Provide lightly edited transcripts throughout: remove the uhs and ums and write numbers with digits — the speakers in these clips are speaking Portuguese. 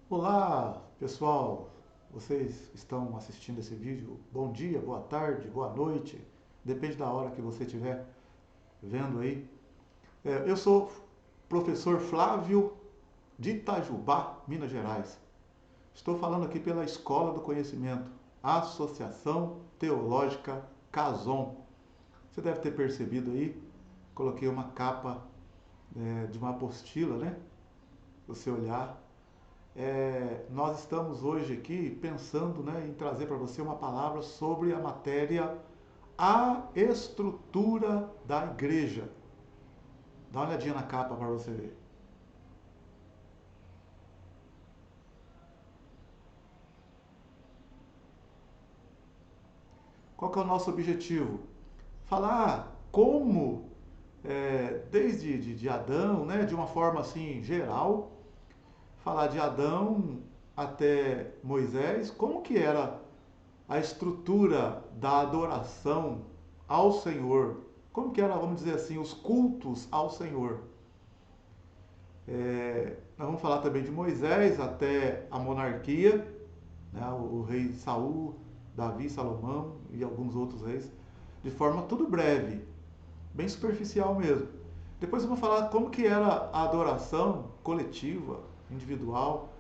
Olá, pessoal! Vocês estão assistindo esse vídeo? Bom dia, boa tarde, boa noite, depende da hora que você estiver vendo aí. Eu sou professor Flávio de Itajubá, Minas Gerais. Estou falando aqui pela Escola do Conhecimento, Associação Teológica Casom. Você deve ter percebido aí, coloquei uma capa de uma apostila, né? Você olhar. Nós estamos hoje aqui pensando, né, em trazer para você uma palavra sobre a matéria A Estrutura da Igreja. Dá uma olhadinha na capa para você ver. Qual que é o nosso objetivo? Falar como, desde de Adão, né, de uma forma assim geral, falar de Adão até Moisés, como que era a estrutura da adoração ao Senhor, como que era, vamos dizer assim, os cultos ao Senhor. Nós vamos falar também de Moisés até a monarquia, né, o rei Saul, Davi, Salomão e alguns outros reis, de forma tudo breve, bem superficial mesmo. Depois vamos falar como que era a adoração coletiva, individual,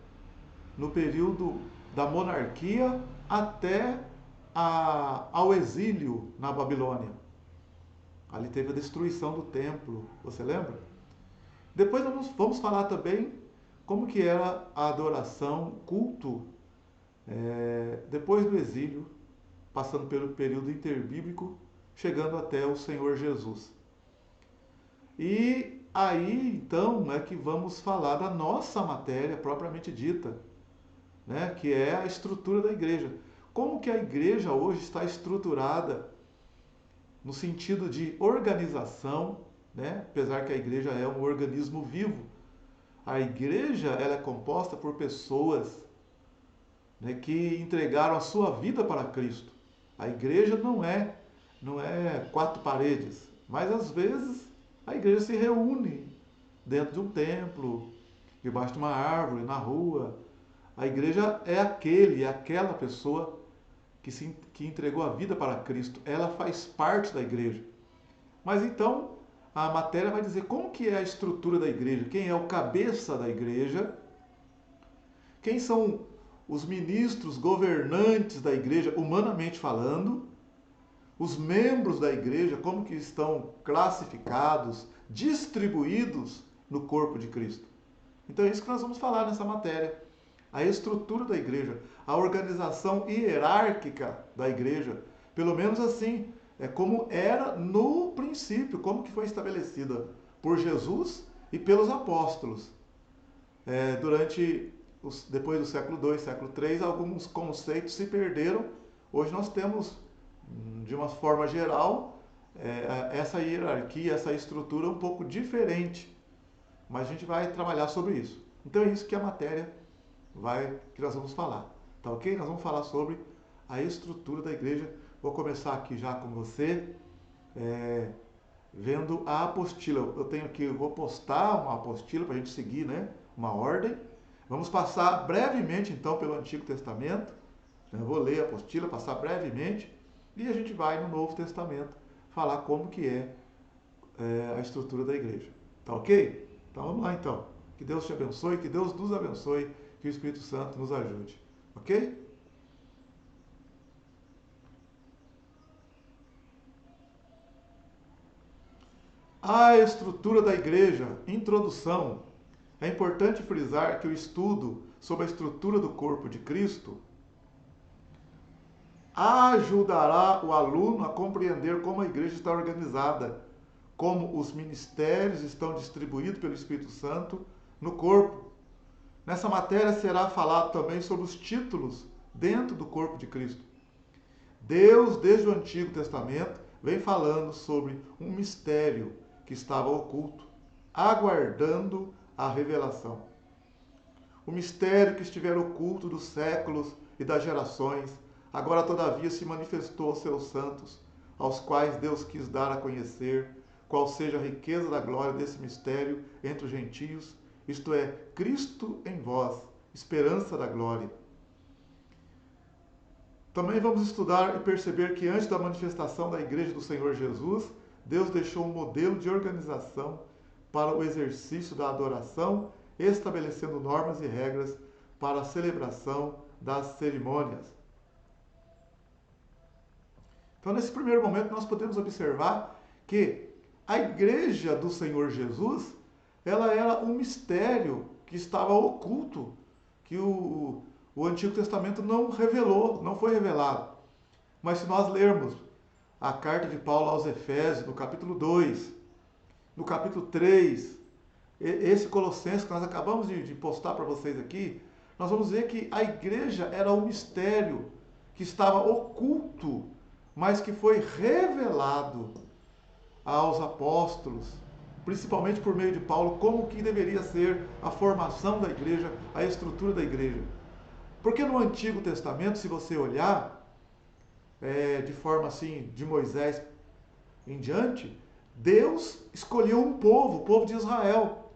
no período da monarquia até ao exílio na Babilônia. Ali teve a destruição do templo, você lembra? Depois vamos falar também como que era a adoração, culto, depois do exílio, passando pelo período interbíblico, chegando até o Senhor Jesus. E aí, então, é que vamos falar da nossa matéria propriamente dita, né, que é a estrutura da igreja. Como que a igreja hoje está estruturada no sentido de organização, né? Apesar que a igreja é um organismo vivo, a igreja ela é composta por pessoas, né, que entregaram a sua vida para Cristo. A igreja não é quatro paredes, mas às vezes a igreja se reúne dentro de um templo, debaixo de uma árvore, na rua. A igreja é aquela pessoa que entregou a vida para Cristo. Ela faz parte da igreja. Mas então a matéria vai dizer como que é a estrutura da igreja, quem é o cabeça da igreja, quem são os ministros governantes da igreja, humanamente falando, os membros da igreja, como que estão classificados, distribuídos no corpo de Cristo. Então é isso que nós vamos falar nessa matéria. A estrutura da igreja, a organização hierárquica da igreja, pelo menos assim, é como era no princípio, como que foi estabelecida por Jesus e pelos apóstolos. Depois do século II, século III, alguns conceitos se perderam. Hoje nós temos, de uma forma geral, essa hierarquia, essa estrutura um pouco diferente. Mas a gente vai trabalhar sobre isso. Então é isso que a matéria que nós vamos falar. Tá ok? Nós vamos falar sobre a estrutura da igreja. Vou começar aqui já com você, é, vendo a apostila. Eu tenho aqui, eu vou postar uma apostila para a gente seguir, né? Uma ordem. Vamos passar brevemente então pelo Antigo Testamento. Eu vou ler a apostila, passar brevemente, e a gente vai no Novo Testamento falar como que é a estrutura da igreja. Tá ok? Então vamos lá então. Que Deus te abençoe, que Deus nos abençoe, que o Espírito Santo nos ajude. Ok? A estrutura da igreja. Introdução. É importante frisar que o estudo sobre a estrutura do corpo de Cristo ajudará o aluno a compreender como a igreja está organizada, como os ministérios estão distribuídos pelo Espírito Santo no corpo. Nessa matéria será falado também sobre os títulos dentro do corpo de Cristo. Deus, desde o Antigo Testamento, vem falando sobre um mistério que estava oculto, aguardando a revelação. O mistério que estivera oculto dos séculos e das gerações, agora todavia se manifestou aos seus santos, aos quais Deus quis dar a conhecer qual seja a riqueza da glória desse mistério entre os gentios, isto é, Cristo em vós, esperança da glória. Também vamos estudar e perceber que antes da manifestação da Igreja do Senhor Jesus, Deus deixou um modelo de organização para o exercício da adoração, estabelecendo normas e regras para a celebração das cerimônias. Então, nesse primeiro momento, nós podemos observar que a Igreja do Senhor Jesus, ela era um mistério que estava oculto, que o Antigo Testamento não revelou, não foi revelado. Mas se nós lermos a carta de Paulo aos Efésios, no capítulo 2, no capítulo 3, esse Colossenses que nós acabamos de postar para vocês aqui, nós vamos ver que a igreja era um mistério que estava oculto, mas que foi revelado aos apóstolos, principalmente por meio de Paulo, como que deveria ser a formação da igreja, a estrutura da igreja. Porque no Antigo Testamento, se você olhar, de forma assim, de Moisés em diante, Deus escolheu um povo, o povo de Israel,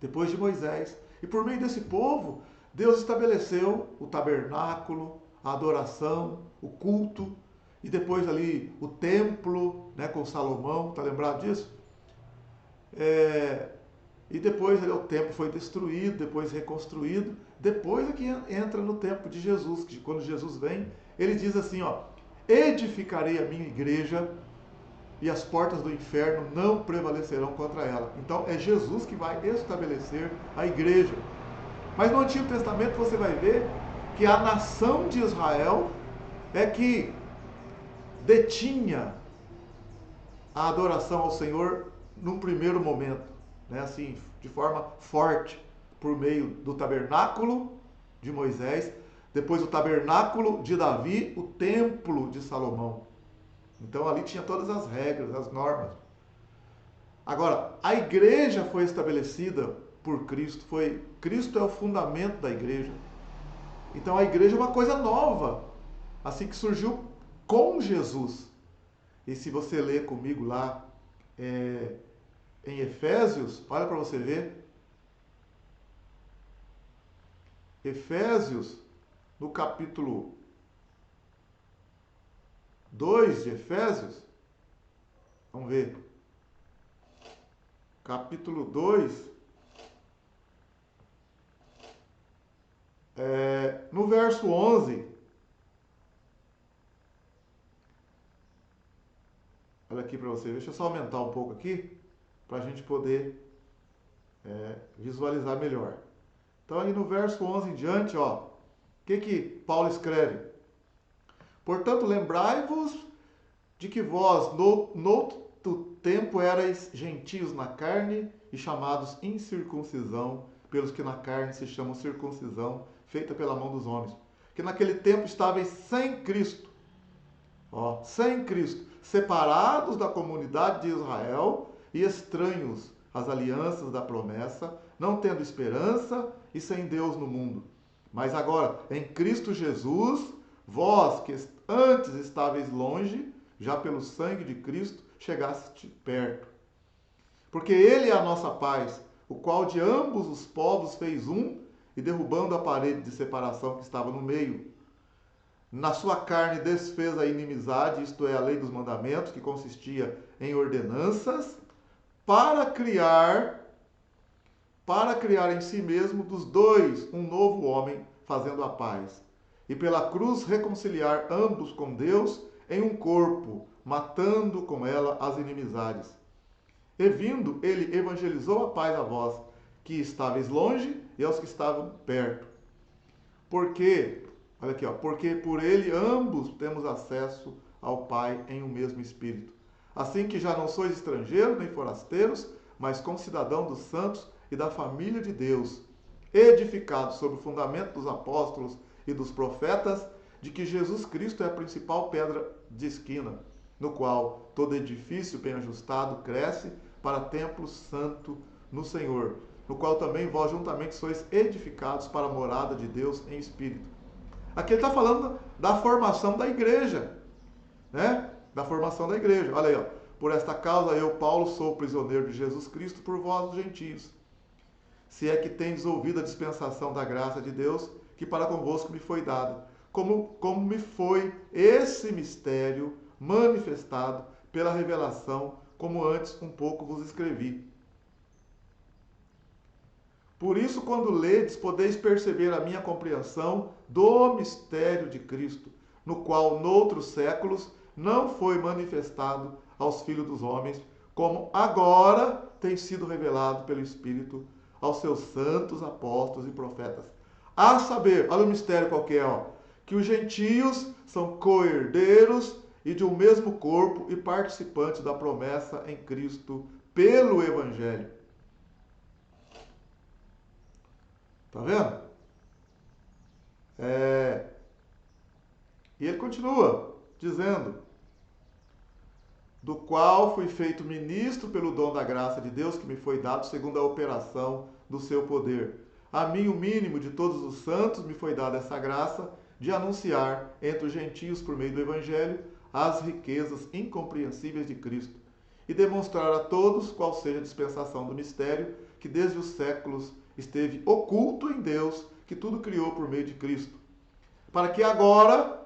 depois de Moisés. E por meio desse povo, Deus estabeleceu o tabernáculo, a adoração, o culto, e depois ali o templo, né, com Salomão, está lembrado disso? E depois o templo foi destruído, depois reconstruído. Depois é que entra no tempo de Jesus, que quando Jesus vem, ele diz assim, ó, edificarei a minha igreja e as portas do inferno não prevalecerão contra ela. Então é Jesus que vai estabelecer a igreja. Mas no Antigo Testamento você vai ver que a nação de Israel é que detinha a adoração ao Senhor num primeiro momento, né, assim, de forma forte, por meio do tabernáculo de Moisés, depois o tabernáculo de Davi, o templo de Salomão. Então ali tinha todas as regras, as normas. Agora, a igreja foi estabelecida por Cristo, Cristo é o fundamento da igreja. Então a igreja é uma coisa nova, assim que surgiu com Jesus. E se você ler comigo lá em Efésios, olha para você ver. Efésios, no capítulo 2 de Efésios, vamos ver. Capítulo 2, no verso 11, olha aqui para você, deixa eu só aumentar um pouco aqui, para a gente poder visualizar melhor. Então aí no verso 11 em diante, ó, o que Paulo escreve? Portanto, lembrai-vos de que vós, noutro tempo, erais gentios na carne e chamados incircuncisão, pelos que na carne se chamam circuncisão, feita pela mão dos homens. Que naquele tempo estavais sem Cristo, ó, sem Cristo, separados da comunidade de Israel e estranhos às alianças da promessa, não tendo esperança e sem Deus no mundo. Mas agora, em Cristo Jesus, vós que antes estáveis longe, já pelo sangue de Cristo, chegaste perto. Porque Ele é a nossa paz, o qual de ambos os povos fez um, e derrubando a parede de separação que estava no meio, na sua carne desfez a inimizade, isto é, a lei dos mandamentos, que consistia em ordenanças, para criar em si mesmo dos dois um novo homem, fazendo a paz. E pela cruz reconciliar ambos com Deus em um corpo, matando com ela as inimizades. E vindo, ele evangelizou a paz a vós, que estáveis longe, e aos que estavam perto. Porque, olha aqui, ó, porque por ele ambos temos acesso ao Pai em um mesmo Espírito. Assim que já não sois estrangeiros nem forasteiros, mas concidadão dos santos e da família de Deus, edificados sobre o fundamento dos apóstolos e dos profetas, de que Jesus Cristo é a principal pedra de esquina, no qual todo edifício bem ajustado cresce para templo santo no Senhor, no qual também vós juntamente sois edificados para a morada de Deus em Espírito. Aqui ele está falando da formação da igreja, né? Da formação da igreja. Olha aí, ó. Por esta causa eu, Paulo, sou prisioneiro de Jesus Cristo por vós, os gentios. se é que tendes ouvido a dispensação da graça de Deus, que para convosco me foi dada, como me foi esse mistério manifestado pela revelação, como antes um pouco vos escrevi. Por isso, quando ledes, podeis perceber a minha compreensão do mistério de Cristo, no qual, noutros séculos, não foi manifestado aos filhos dos homens, como agora tem sido revelado pelo Espírito aos seus santos apóstolos e profetas. A saber, olha o mistério qual que é, ó, que os gentios são co-herdeiros e de um mesmo corpo e participantes da promessa em Cristo pelo Evangelho. Tá vendo? E ele continua dizendo: do qual fui feito ministro pelo dom da graça de Deus que me foi dado segundo a operação do seu poder. A mim, o mínimo de todos os santos, me foi dada essa graça de anunciar entre os gentios, por meio do Evangelho, as riquezas incompreensíveis de Cristo e demonstrar a todos qual seja a dispensação do mistério que desde os séculos esteve oculto em Deus, que tudo criou por meio de Cristo. Para que agora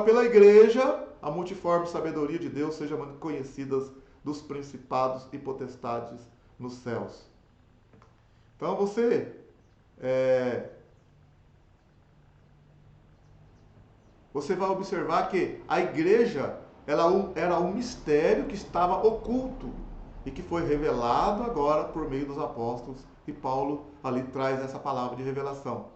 pela igreja, a multiforme sabedoria de Deus seja conhecida dos principados e potestades nos céus. Então você vai observar que a igreja era um mistério que estava oculto e que foi revelado agora por meio dos apóstolos, e Paulo ali traz essa palavra de revelação.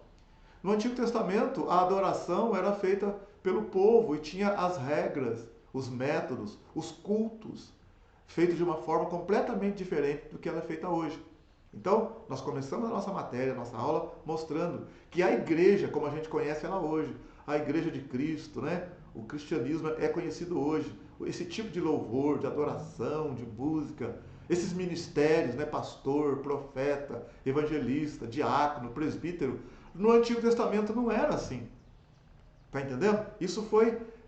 No Antigo Testamento, a adoração era feita pelo povo e tinha as regras, os métodos, os cultos, feitos de uma forma completamente diferente do que ela é feita hoje. Então, nós começamos a nossa matéria, a nossa aula, mostrando que a igreja, como a gente conhece ela hoje, a igreja de Cristo, né? O cristianismo é conhecido hoje. Esse tipo de louvor, de adoração, de música, esses ministérios, né? Pastor, profeta, evangelista, diácono, presbítero, no Antigo Testamento não era assim. Está entendendo? Isso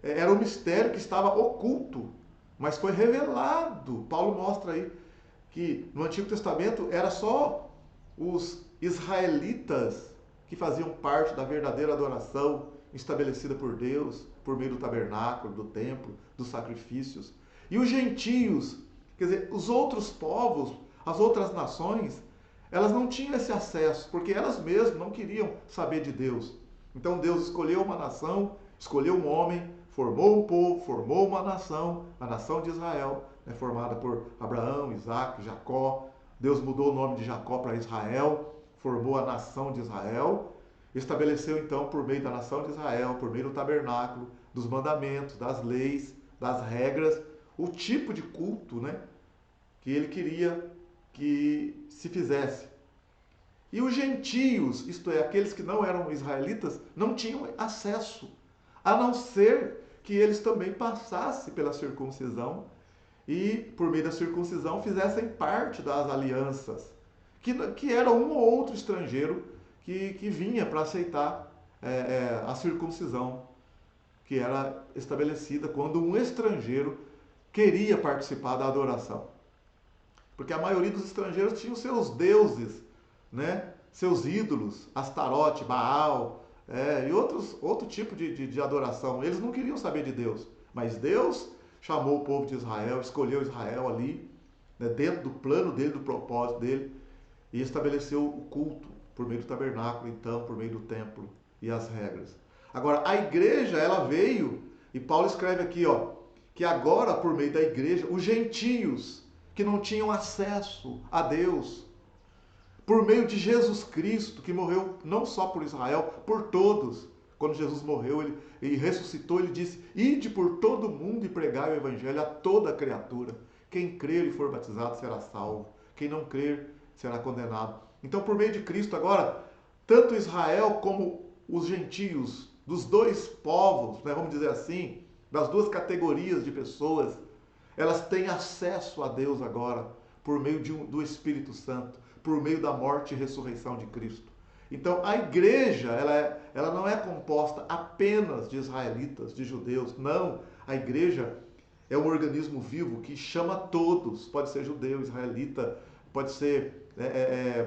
era um mistério que estava oculto, mas foi revelado. Paulo mostra aí que no Antigo Testamento era só os israelitas que faziam parte da verdadeira adoração estabelecida por Deus, por meio do tabernáculo, do templo, dos sacrifícios. E os gentios, quer dizer, os outros povos, as outras nações, elas não tinham esse acesso, porque elas mesmas não queriam saber de Deus. Então Deus escolheu uma nação, escolheu um homem, formou um povo, formou uma nação, a nação de Israel, formada por Abraão, Isaac, Jacó. Deus mudou o nome de Jacó para Israel, formou a nação de Israel, estabeleceu então por meio da nação de Israel, por meio do tabernáculo, dos mandamentos, das leis, das regras, o tipo de culto, né, que ele queria que se fizesse. E os gentios, isto é, aqueles que não eram israelitas, não tinham acesso, a não ser que eles também passassem pela circuncisão e, por meio da circuncisão, fizessem parte das alianças, que era um ou outro estrangeiro que vinha para aceitar a circuncisão, que era estabelecida quando um estrangeiro queria participar da adoração. Porque a maioria dos estrangeiros tinham seus deuses, né? Seus ídolos, Astarote, Baal, e outro tipo de adoração. Eles não queriam saber de Deus, mas Deus chamou o povo de Israel, escolheu Israel ali, né, dentro do plano dele, do propósito dele, e estabeleceu o culto por meio do tabernáculo, então, por meio do templo e as regras. Agora, a igreja, ela veio, e Paulo escreve aqui, ó, que agora, por meio da igreja, os gentios que não tinham acesso a Deus, por meio de Jesus Cristo, que morreu não só por Israel, por todos. Quando Jesus morreu e ressuscitou, ele disse: ide por todo mundo e pregai o evangelho a toda criatura. Quem crer e for batizado será salvo. Quem não crer será condenado. Então, por meio de Cristo, agora, tanto Israel como os gentios, dos dois povos, né, vamos dizer assim, das duas categorias de pessoas, elas têm acesso a Deus agora, por meio do Espírito Santo, por meio da morte e ressurreição de Cristo. Então, a igreja, ela não é composta apenas de israelitas, de judeus. Não, a igreja é um organismo vivo que chama todos. Pode ser judeu, israelita, pode ser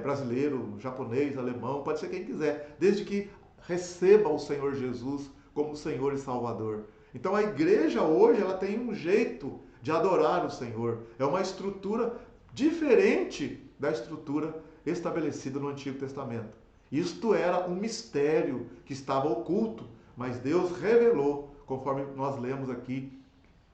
brasileiro, japonês, alemão, pode ser quem quiser, desde que receba o Senhor Jesus como Senhor e Salvador. Então a igreja hoje ela tem um jeito de adorar o Senhor. É uma estrutura diferente da estrutura estabelecida no Antigo Testamento. Isto era um mistério que estava oculto, mas Deus revelou, conforme nós lemos aqui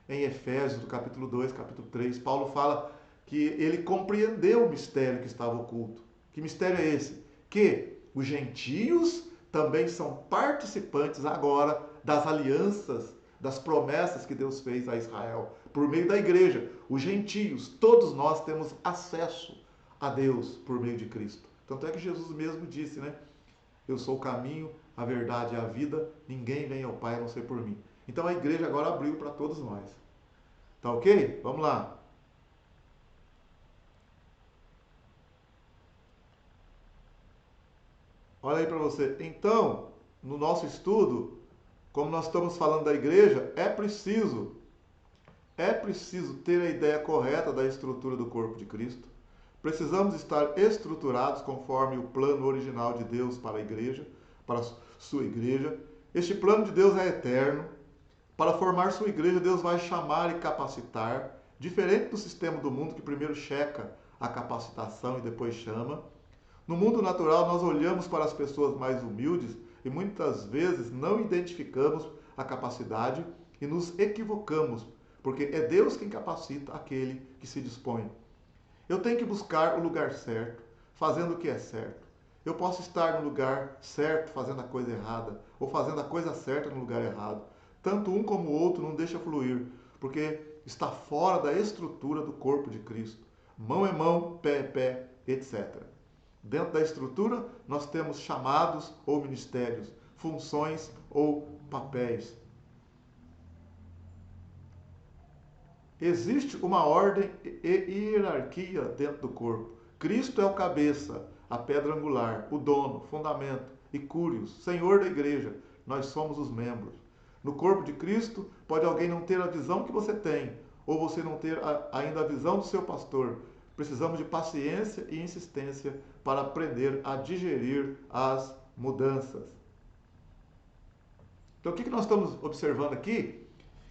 em Efésios, do capítulo 2, capítulo 3. Paulo fala que ele compreendeu o mistério que estava oculto. Que mistério é esse? Que os gentios também são participantes agora das alianças, das promessas que Deus fez a Israel por meio da igreja. Os gentios, todos nós temos acesso a Deus por meio de Cristo. Tanto é que Jesus mesmo disse, né? Eu sou o caminho, a verdade e a vida, ninguém vem ao Pai a não ser por mim. Então a igreja agora abriu para todos nós. Tá ok? Vamos lá. Olha aí para você. Então, no nosso estudo, como nós estamos falando da igreja, é preciso ter a ideia correta da estrutura do corpo de Cristo. Precisamos estar estruturados conforme o plano original de Deus para a igreja, para a sua igreja. Este plano de Deus é eterno. Para formar sua igreja, Deus vai chamar e capacitar, diferente do sistema do mundo que primeiro checa a capacitação e depois chama. No mundo natural, nós olhamos para as pessoas mais humildes e muitas vezes não identificamos a capacidade e nos equivocamos, porque é Deus quem capacita aquele que se dispõe. Eu tenho que buscar o lugar certo, fazendo o que é certo. Eu posso estar no lugar certo fazendo a coisa errada, ou fazendo a coisa certa no lugar errado. Tanto um como o outro não deixa fluir, porque está fora da estrutura do corpo de Cristo. Mão é mão, pé é pé, etc. Dentro da estrutura, nós temos chamados ou ministérios, funções ou papéis. Existe uma ordem e hierarquia dentro do corpo. Cristo é o cabeça, a pedra angular, o dono, fundamento e cúrios, Senhor da igreja. Nós somos os membros. No corpo de Cristo, pode alguém não ter a visão que você tem, ou você não ter ainda a visão do seu pastor. Precisamos de paciência e insistência para aprender a digerir as mudanças. Então, o que nós estamos observando aqui?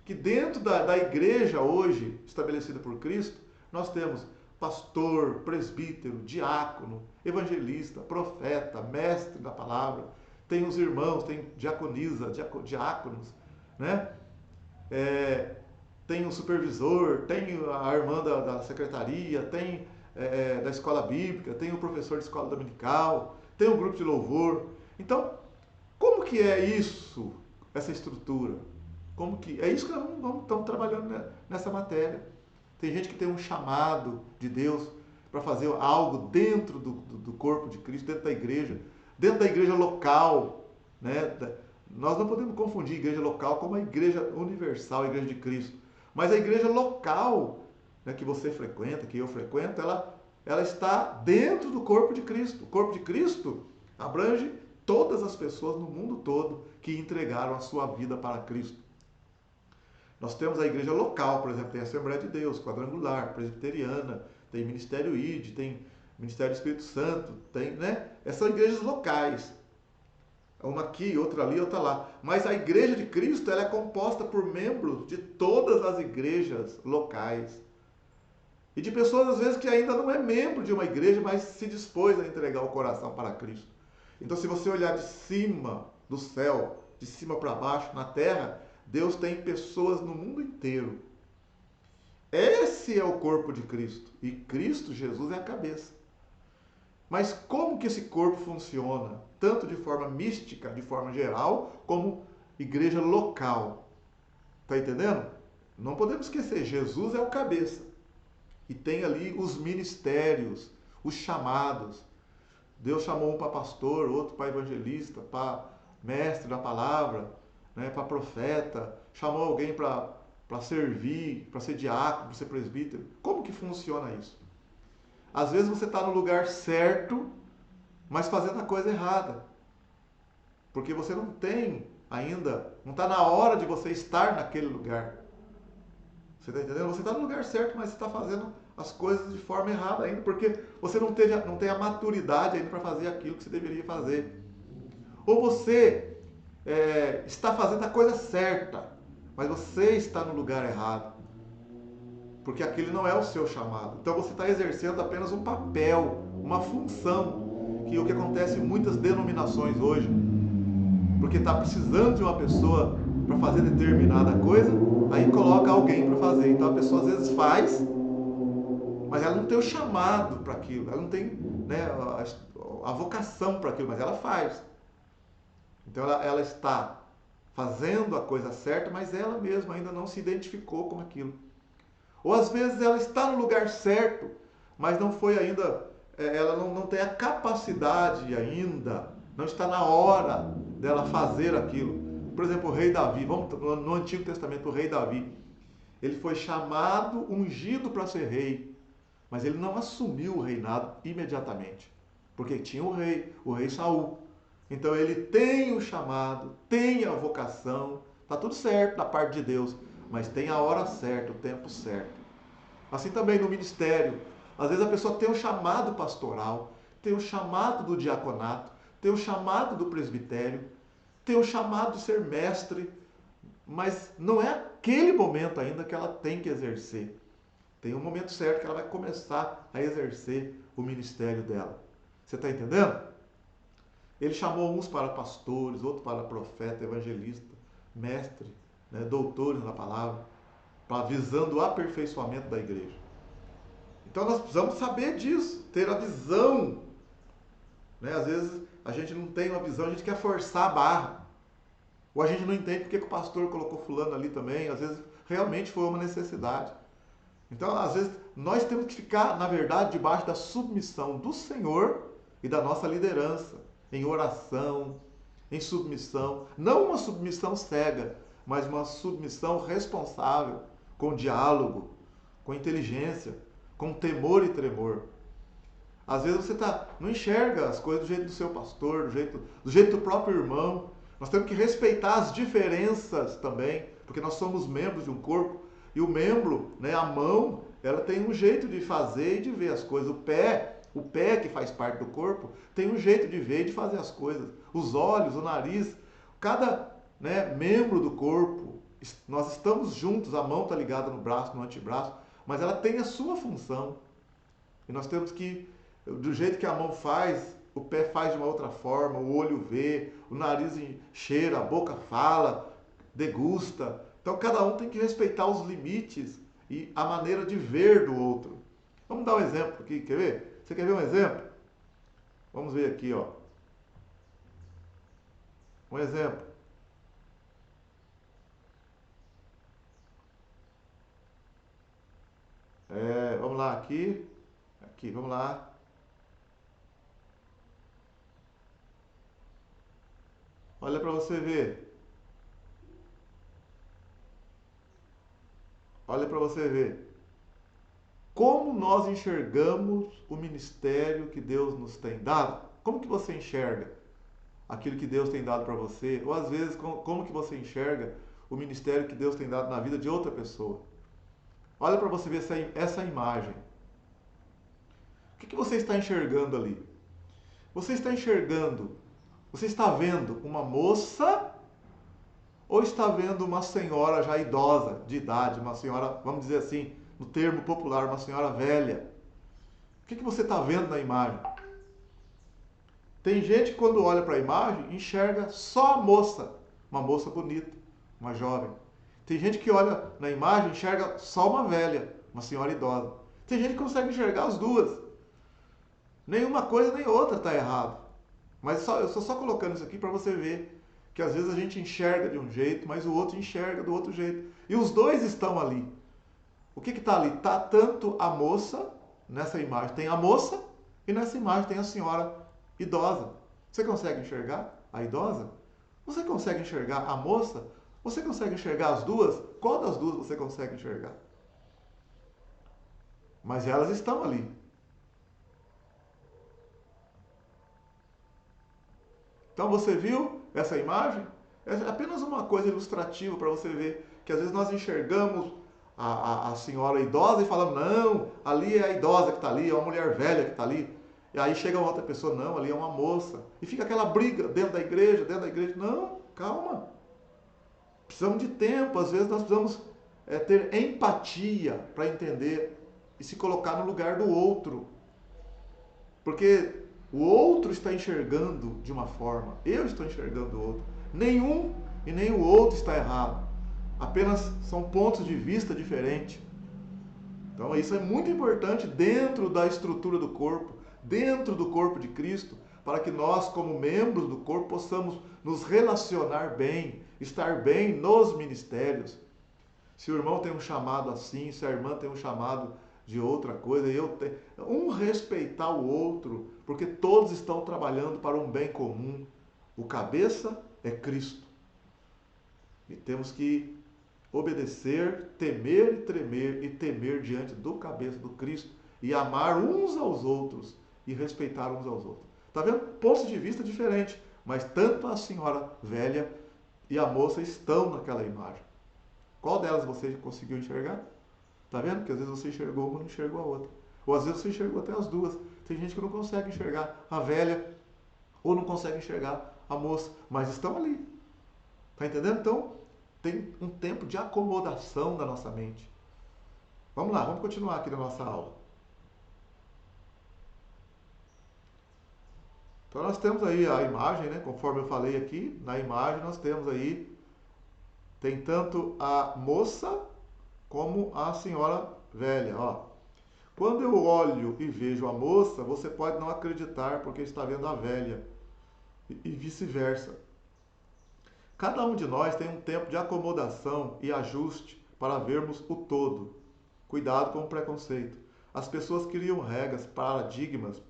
Que dentro da igreja hoje, estabelecida por Cristo, nós temos pastor, presbítero, diácono, evangelista, profeta, mestre da palavra, tem os irmãos, tem diaconisa, diáconos, né? Tem o supervisor, tem a irmã da secretaria, tem da escola bíblica, tem o professor de escola dominical, tem o grupo de louvor. Então, como que é isso, essa estrutura? Como que é isso que nós estamos trabalhando nessa matéria. Tem gente que tem um chamado de Deus para fazer algo dentro do corpo de Cristo, dentro da igreja local, né? Nós não podemos confundir igreja local com a igreja universal, a igreja de Cristo. Mas a igreja local, né, que você frequenta, que eu frequento, ela está dentro do corpo de Cristo. O corpo de Cristo abrange todas as pessoas no mundo todo que entregaram a sua vida para Cristo. Nós temos a igreja local, por exemplo, tem a Assembleia de Deus, Quadrangular, Presbiteriana, tem Ministério ID, tem Ministério do Espírito Santo, tem, né? Essas são igrejas locais. Uma aqui, outra ali, outra lá. Mas a igreja de Cristo, ela é composta por membros de todas as igrejas locais. E de pessoas, às vezes, que ainda não é membro de uma igreja, mas se dispôs a entregar o coração para Cristo. Então, se você olhar de cima do céu, de cima para baixo, na terra, Deus tem pessoas no mundo inteiro. Esse é o corpo de Cristo. E Cristo, Jesus, é a cabeça. Mas como que esse corpo funciona? Tanto de forma mística, de forma geral, como igreja local. Está entendendo? Não podemos esquecer, Jesus é o cabeça. E tem ali os ministérios, os chamados. Deus chamou um para pastor, outro para evangelista, para mestre da palavra, né, para profeta. Chamou alguém para servir, para ser diácono, para ser presbítero. Como que funciona isso? Às vezes você está no lugar certo, mas fazendo a coisa errada. Porque você não tem ainda, não está na hora de você estar naquele lugar. Você está entendendo? Você está no lugar certo, mas você está fazendo as coisas de forma errada ainda, porque você não tem a maturidade ainda para fazer aquilo que você deveria fazer. Ou você está fazendo a coisa certa, mas você está no lugar errado, porque aquele não é o seu chamado. Então você está exercendo apenas um papel, uma função, que é o que acontece em muitas denominações hoje, porque está precisando de uma pessoa para fazer determinada coisa, aí coloca alguém para fazer. Então a pessoa às vezes faz, mas ela não tem o chamado para aquilo, ela não tem, né, a vocação para aquilo, mas ela faz. Então ela está fazendo a coisa certa, mas ela mesma ainda não se identificou com aquilo. Ou às vezes ela está no lugar certo, mas não foi ainda, ela não tem a capacidade ainda, não está na hora dela fazer aquilo. Por exemplo, o rei Davi, vamos no Antigo Testamento, o rei Davi, ele foi chamado, ungido para ser rei, mas ele não assumiu o reinado imediatamente, porque tinha o rei Saul. Então ele tem o chamado, tem a vocação, está tudo certo da parte de Deus, mas tem a hora certa, o tempo certo. Assim também no ministério. Às vezes a pessoa tem o chamado pastoral, tem o chamado do diaconato, tem o chamado do presbitério, tem o chamado de ser mestre, mas não é aquele momento ainda que ela tem que exercer. Tem um momento certo que ela vai começar a exercer o ministério dela. Você está entendendo? Ele chamou uns para pastores, outros para profeta, evangelista, mestre, né, doutores na palavra, para visando o aperfeiçoamento da igreja. Então nós precisamos saber disso, ter a visão. Né? Às vezes a gente não tem uma visão, a gente quer forçar a barra. Ou a gente não entende porque que o pastor colocou fulano ali também. Às vezes realmente foi uma necessidade. Então, às vezes, nós temos que ficar, na verdade, debaixo da submissão do Senhor e da nossa liderança, em oração, em submissão. Não uma submissão cega, mas uma submissão responsável, com diálogo, com inteligência, com temor e tremor. Às vezes você não enxerga as coisas do jeito do seu pastor, do jeito do próprio irmão. Nós temos que respeitar as diferenças também, porque nós somos membros de um corpo. E o membro, né, a mão, ela tem um jeito de fazer e de ver as coisas. O pé que faz parte do corpo, tem um jeito de ver e de fazer as coisas. Os olhos, o nariz, cada, né, membro do corpo, nós estamos juntos, a mão está ligada no braço, no antebraço, mas ela tem a sua função. E nós temos que, do jeito que a mão faz, o pé faz de uma outra forma, o olho vê, o nariz cheira, a boca fala, degusta. Então cada um tem que respeitar os limites e a maneira de ver do outro. Vamos dar um exemplo aqui, quer ver? Você quer ver um exemplo? Vamos ver aqui, ó. Um exemplo. Vamos lá, aqui. Aqui, vamos lá. Olha para você ver. Olha para você ver. Como nós enxergamos o ministério que Deus nos tem dado? Como que você enxerga aquilo que Deus tem dado para você? Ou às vezes, como que você enxerga o ministério que Deus tem dado na vida de outra pessoa? Olha para você ver essa imagem. O que você está enxergando ali? Você está enxergando, você está vendo uma moça ou está vendo uma senhora já idosa, de idade, uma senhora, vamos dizer assim, no termo popular, uma senhora velha? O que você está vendo na imagem? Tem gente que quando olha para a imagem enxerga só a moça, uma moça bonita, uma jovem. Tem gente que olha na imagem e enxerga só uma velha, uma senhora idosa. Tem gente que consegue enxergar as duas. Nenhuma coisa nem outra está errado. Mas eu estou só colocando isso aqui para você ver que às vezes a gente enxerga de um jeito, mas o outro enxerga do outro jeito. E os dois estão ali. O que está ali? Está tanto a moça, nessa imagem tem a moça, e nessa imagem tem a senhora idosa. Você consegue enxergar a idosa? Você consegue enxergar a moça? Você consegue enxergar as duas? Qual das duas você consegue enxergar? Mas elas estão ali. Então você viu essa imagem? É apenas uma coisa ilustrativa para você ver que às vezes nós enxergamos a senhora idosa e falando, não, ali é a idosa que está ali, é uma mulher velha que está ali. E aí chega outra pessoa, não, ali é uma moça. E fica aquela briga dentro da igreja, Não, calma. Precisamos de tempo, às vezes nós precisamos ter empatia para entender e se colocar no lugar do outro. Porque o outro está enxergando de uma forma, eu estou enxergando o outro. Nenhum e nem o outro está errado. Apenas são pontos de vista diferentes. Então isso é muito importante dentro da estrutura do corpo, dentro do corpo de Cristo, para que nós, como membros do corpo, possamos nos relacionar bem, estar bem nos ministérios. Se o irmão tem um chamado assim, se a irmã tem um chamado de outra coisa, um respeitar o outro, porque todos estão trabalhando para um bem comum. O cabeça é Cristo. E temos que obedecer, temer e tremer e temer diante do cabeça do Cristo e amar uns aos outros e respeitar uns aos outros. Está vendo? Pontos de vista diferentes, mas tanto a senhora velha e a moça estão naquela imagem. Qual delas você conseguiu enxergar? Está vendo? Que às vezes você enxergou uma e não enxergou a outra. Ou às vezes você enxergou até as duas. Tem gente que não consegue enxergar a velha ou não consegue enxergar a moça, mas estão ali. Está entendendo? Então, tem um tempo de acomodação da nossa mente. Vamos lá, vamos continuar aqui na nossa aula. Então nós temos aí a imagem, né? Conforme eu falei aqui, na imagem nós temos aí, tem tanto a moça como a senhora velha. Ó. Quando eu olho e vejo a moça, você pode não acreditar porque está vendo a velha. E vice-versa. Cada um de nós tem um tempo de acomodação e ajuste para vermos o todo. Cuidado com o preconceito. As pessoas criam regras, paradigmas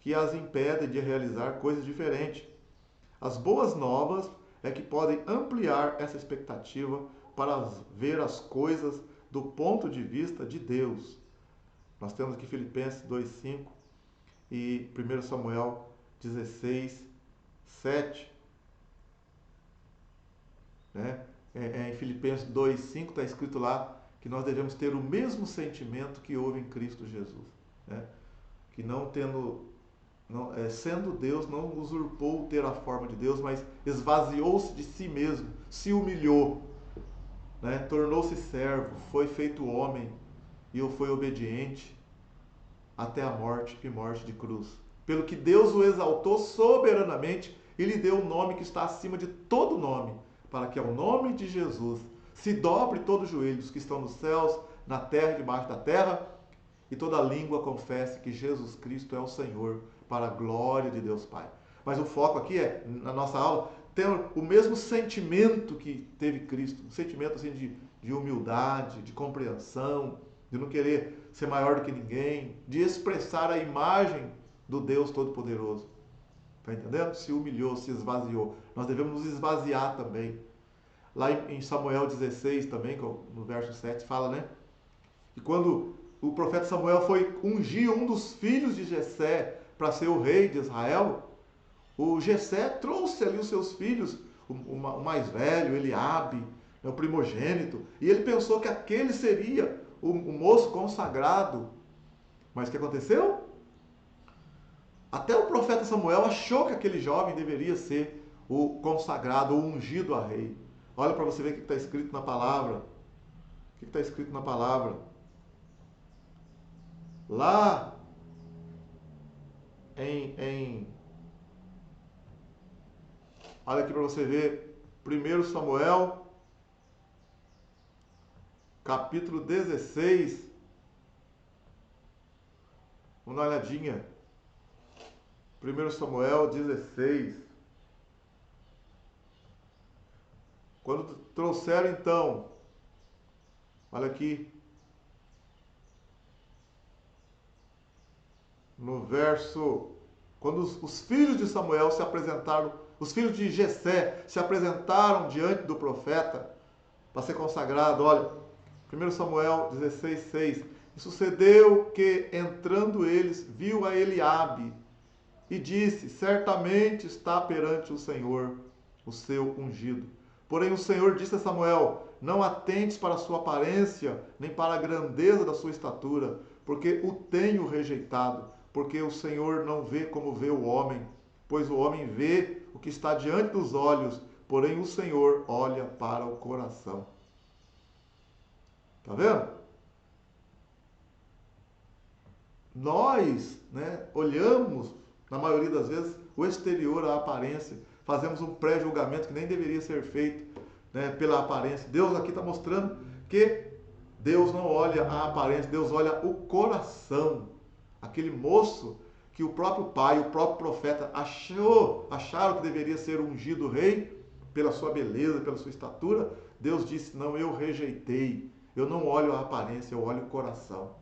que as impedem de realizar coisas diferentes. As boas novas é que podem ampliar essa expectativa para ver as coisas do ponto de vista de Deus. Nós temos aqui Filipenses 2:5 e 1 Samuel 16:7. Né? Em Filipenses 2:5 está escrito lá que nós devemos ter o mesmo sentimento que houve em Cristo Jesus. Né? Que sendo Deus, não usurpou ter a forma de Deus, mas esvaziou-se de si mesmo, se humilhou, né? Tornou-se servo, foi feito homem e foi obediente até a morte e morte de cruz. Pelo que Deus o exaltou soberanamente e lhe deu o nome que está acima de todo nome, para que ao nome de Jesus se dobre todo o joelho dos que estão nos céus, na terra e debaixo da terra, e toda língua confesse que Jesus Cristo é o Senhor, para a glória de Deus Pai. Mas o foco aqui é, na nossa aula, ter o mesmo sentimento que teve Cristo, um sentimento assim de humildade, de compreensão, de não querer ser maior do que ninguém, de expressar a imagem do Deus Todo-Poderoso. Está entendendo? Se humilhou, se esvaziou. Nós devemos nos esvaziar também. Lá em Samuel 16 também, no verso 7, fala, né? E quando o profeta Samuel foi ungir um dos filhos de Jessé para ser o rei de Israel, o Jessé trouxe ali os seus filhos, o mais velho, Eliabe, o primogênito, e ele pensou que aquele seria o moço consagrado. Mas o que aconteceu? Até o profeta Samuel achou que aquele jovem deveria ser o consagrado, o ungido a rei. Olha para você ver o que está escrito na palavra. O que está escrito na palavra? Lá olha aqui para você ver, 1 Samuel, capítulo 16. Vamos dar uma olhadinha. 1 Samuel 16. Quando trouxeram então, olha aqui, no verso, quando os filhos de Samuel se apresentaram, os filhos de Jessé se apresentaram diante do profeta para ser consagrado, olha, 1 Samuel 16:6. E sucedeu que, entrando eles, viu a Eliabe e disse: certamente está perante o Senhor o seu ungido. Porém o Senhor disse a Samuel: não atentes para a sua aparência, nem para a grandeza da sua estatura, porque o tenho rejeitado, porque o Senhor não vê como vê o homem, pois o homem vê o que está diante dos olhos, porém o Senhor olha para o coração. Tá vendo? Nós, né, olhamos, na maioria das vezes, o exterior, a aparência, fazemos um pré-julgamento que nem deveria ser feito, né, pela aparência. Deus aqui está mostrando que Deus não olha a aparência, Deus olha o coração. Aquele moço que o próprio pai, o próprio profeta acharam que deveria ser ungido rei pela sua beleza, pela sua estatura, Deus disse: não, eu rejeitei. Eu não olho a aparência, eu olho o coração.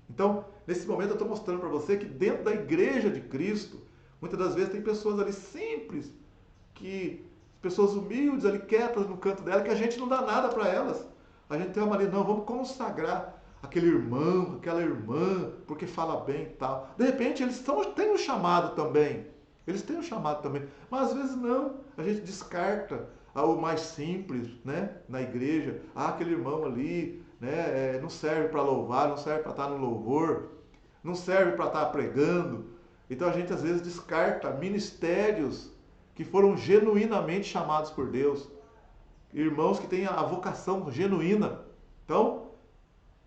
Então, nesse momento eu estou mostrando para você que dentro da igreja de Cristo, muitas das vezes tem pessoas ali simples, pessoas humildes ali, quietas no canto dela, que a gente não dá nada para elas. A gente tem uma ali, não, vamos consagrar aquele irmão, aquela irmã, porque fala bem e tal. De repente eles têm um chamado também. Eles têm um chamado também. Mas às vezes não. A gente descarta o mais simples, né, na igreja. Aquele irmão ali, né, não serve para louvar, não serve para estar no louvor, não serve para estar pregando. Então a gente às vezes descarta ministérios que foram genuinamente chamados por Deus. Irmãos que têm a vocação genuína. Então,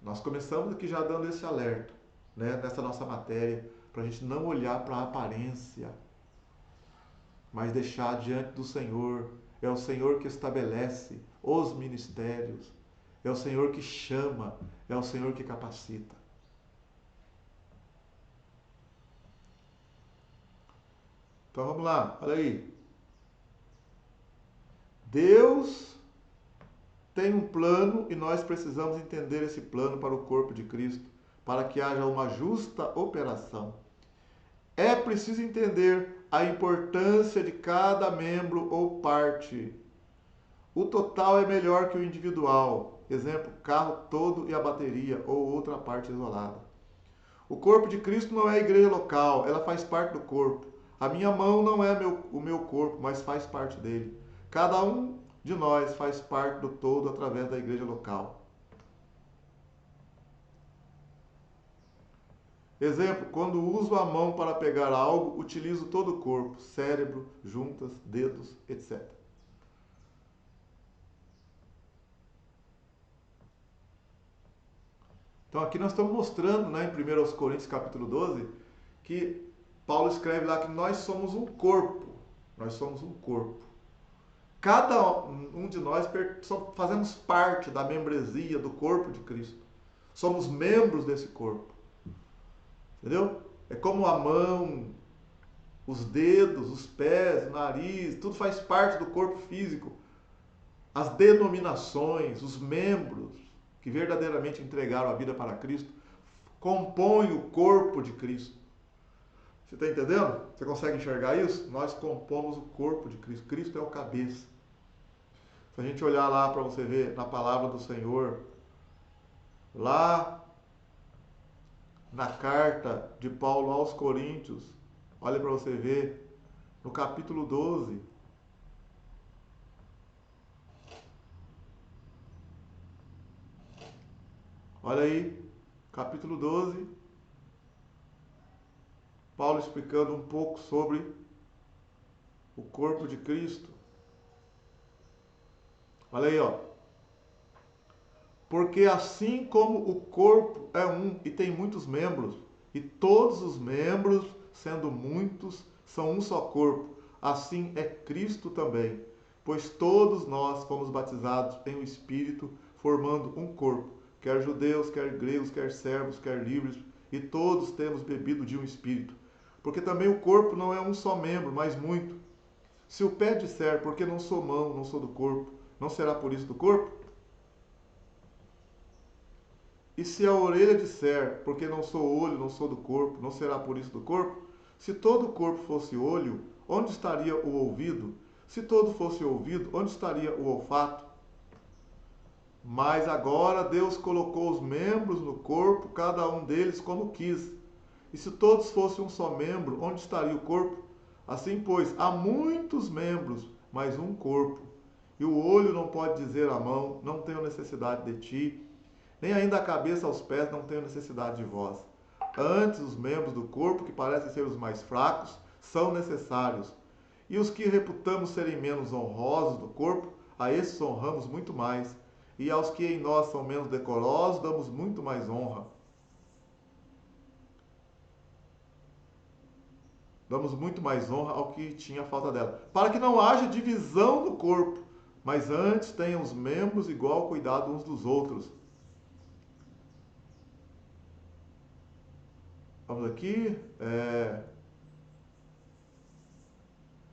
nós começamos aqui já dando esse alerta, né, nessa nossa matéria, para a gente não olhar para a aparência, mas deixar diante do Senhor. É o Senhor que estabelece os ministérios, é o Senhor que chama, é o Senhor que capacita. Então vamos lá, olha aí. Deus tem um plano e nós precisamos entender esse plano para o corpo de Cristo, para que haja uma justa operação. É preciso entender a importância de cada membro ou parte. O total é melhor que o individual. Exemplo, carro todo e a bateria ou outra parte isolada. O corpo de Cristo não é a igreja local, ela faz parte do corpo. A minha mão não é o meu corpo, mas faz parte dele. Cada um de nós faz parte do todo através da igreja local. Exemplo, quando uso a mão para pegar algo, utilizo todo o corpo, cérebro, juntas, dedos, etc. Então aqui nós estamos mostrando, né, em 1 Coríntios capítulo 12, que Paulo escreve lá que nós somos um corpo. Nós somos um corpo. Cada um de nós fazemos parte da membresia do corpo de Cristo. Somos membros desse corpo. Entendeu? É como a mão, os dedos, os pés, o nariz, tudo faz parte do corpo físico. As denominações, os membros que verdadeiramente entregaram a vida para Cristo, compõem o corpo de Cristo. Você está entendendo? Você consegue enxergar isso? Nós compomos o corpo de Cristo. Cristo é o cabeça. Se a gente olhar lá para você ver na palavra do Senhor, lá na carta de Paulo aos Coríntios, olha para você ver, no capítulo 12, olha aí, capítulo 12, Paulo explicando um pouco sobre o corpo de Cristo. Olha aí, ó. Porque assim como o corpo é um e tem muitos membros, e todos os membros, sendo muitos, são um só corpo, assim é Cristo também. Pois todos nós fomos batizados em um Espírito, formando um corpo, quer judeus, quer gregos, quer servos, quer livres, e todos temos bebido de um Espírito. Porque também o corpo não é um só membro, mas muito. Se o pé disser, porque não sou mão, não sou do corpo, não será por isso do corpo? E se a orelha disser, porque não sou olho, não sou do corpo, não será por isso do corpo? Se todo o corpo fosse olho, onde estaria o ouvido? Se todo fosse ouvido, onde estaria o olfato? Mas agora Deus colocou os membros no corpo, cada um deles como quis. E se todos fossem um só membro, onde estaria o corpo? Assim, pois, há muitos membros, mas um corpo. E o olho não pode dizer à mão, não tenho necessidade de ti, nem ainda a cabeça aos pés, não tenho necessidade de vós. Antes, os membros do corpo, que parecem ser os mais fracos, são necessários. E os que reputamos serem menos honrosos do corpo, a esses honramos muito mais. E aos que em nós são menos decorosos, damos muito mais honra. Damos muito mais honra ao que tinha falta dela. Para que não haja divisão no corpo, mas antes tenham os membros igual cuidado uns dos outros. Vamos aqui.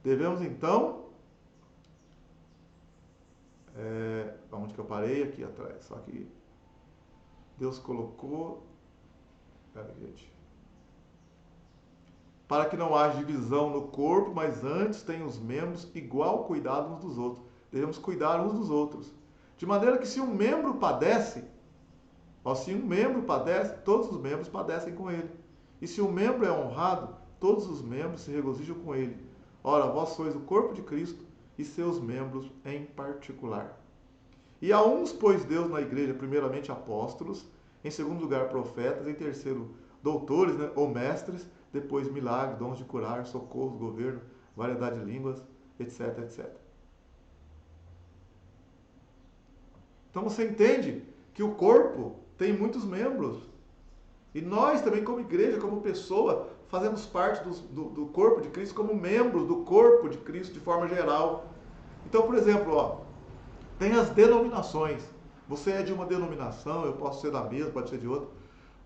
Devemos então. Onde que eu parei? Aqui atrás. Só que Deus colocou. Pera aí, gente. Para que não haja divisão no corpo, mas antes tenham os membros igual cuidado uns dos outros. Devemos cuidar uns dos outros. De maneira que se um membro padece, se um membro padece, todos os membros padecem com ele. E se um membro é honrado, todos os membros se regozijam com ele. Ora, vós sois o corpo de Cristo e seus membros em particular. E a uns pôs Deus na igreja, primeiramente apóstolos, em segundo lugar profetas, em terceiro doutores, né, ou mestres, depois milagres, dons de curar, socorro, governo, variedade de línguas, etc, etc. Então você entende que o corpo tem muitos membros. E nós também, como igreja, como pessoa, fazemos parte do corpo de Cristo, como membros do corpo de Cristo de forma geral. Então, por exemplo, tem as denominações. Você é de uma denominação, eu posso ser da mesma, pode ser de outra.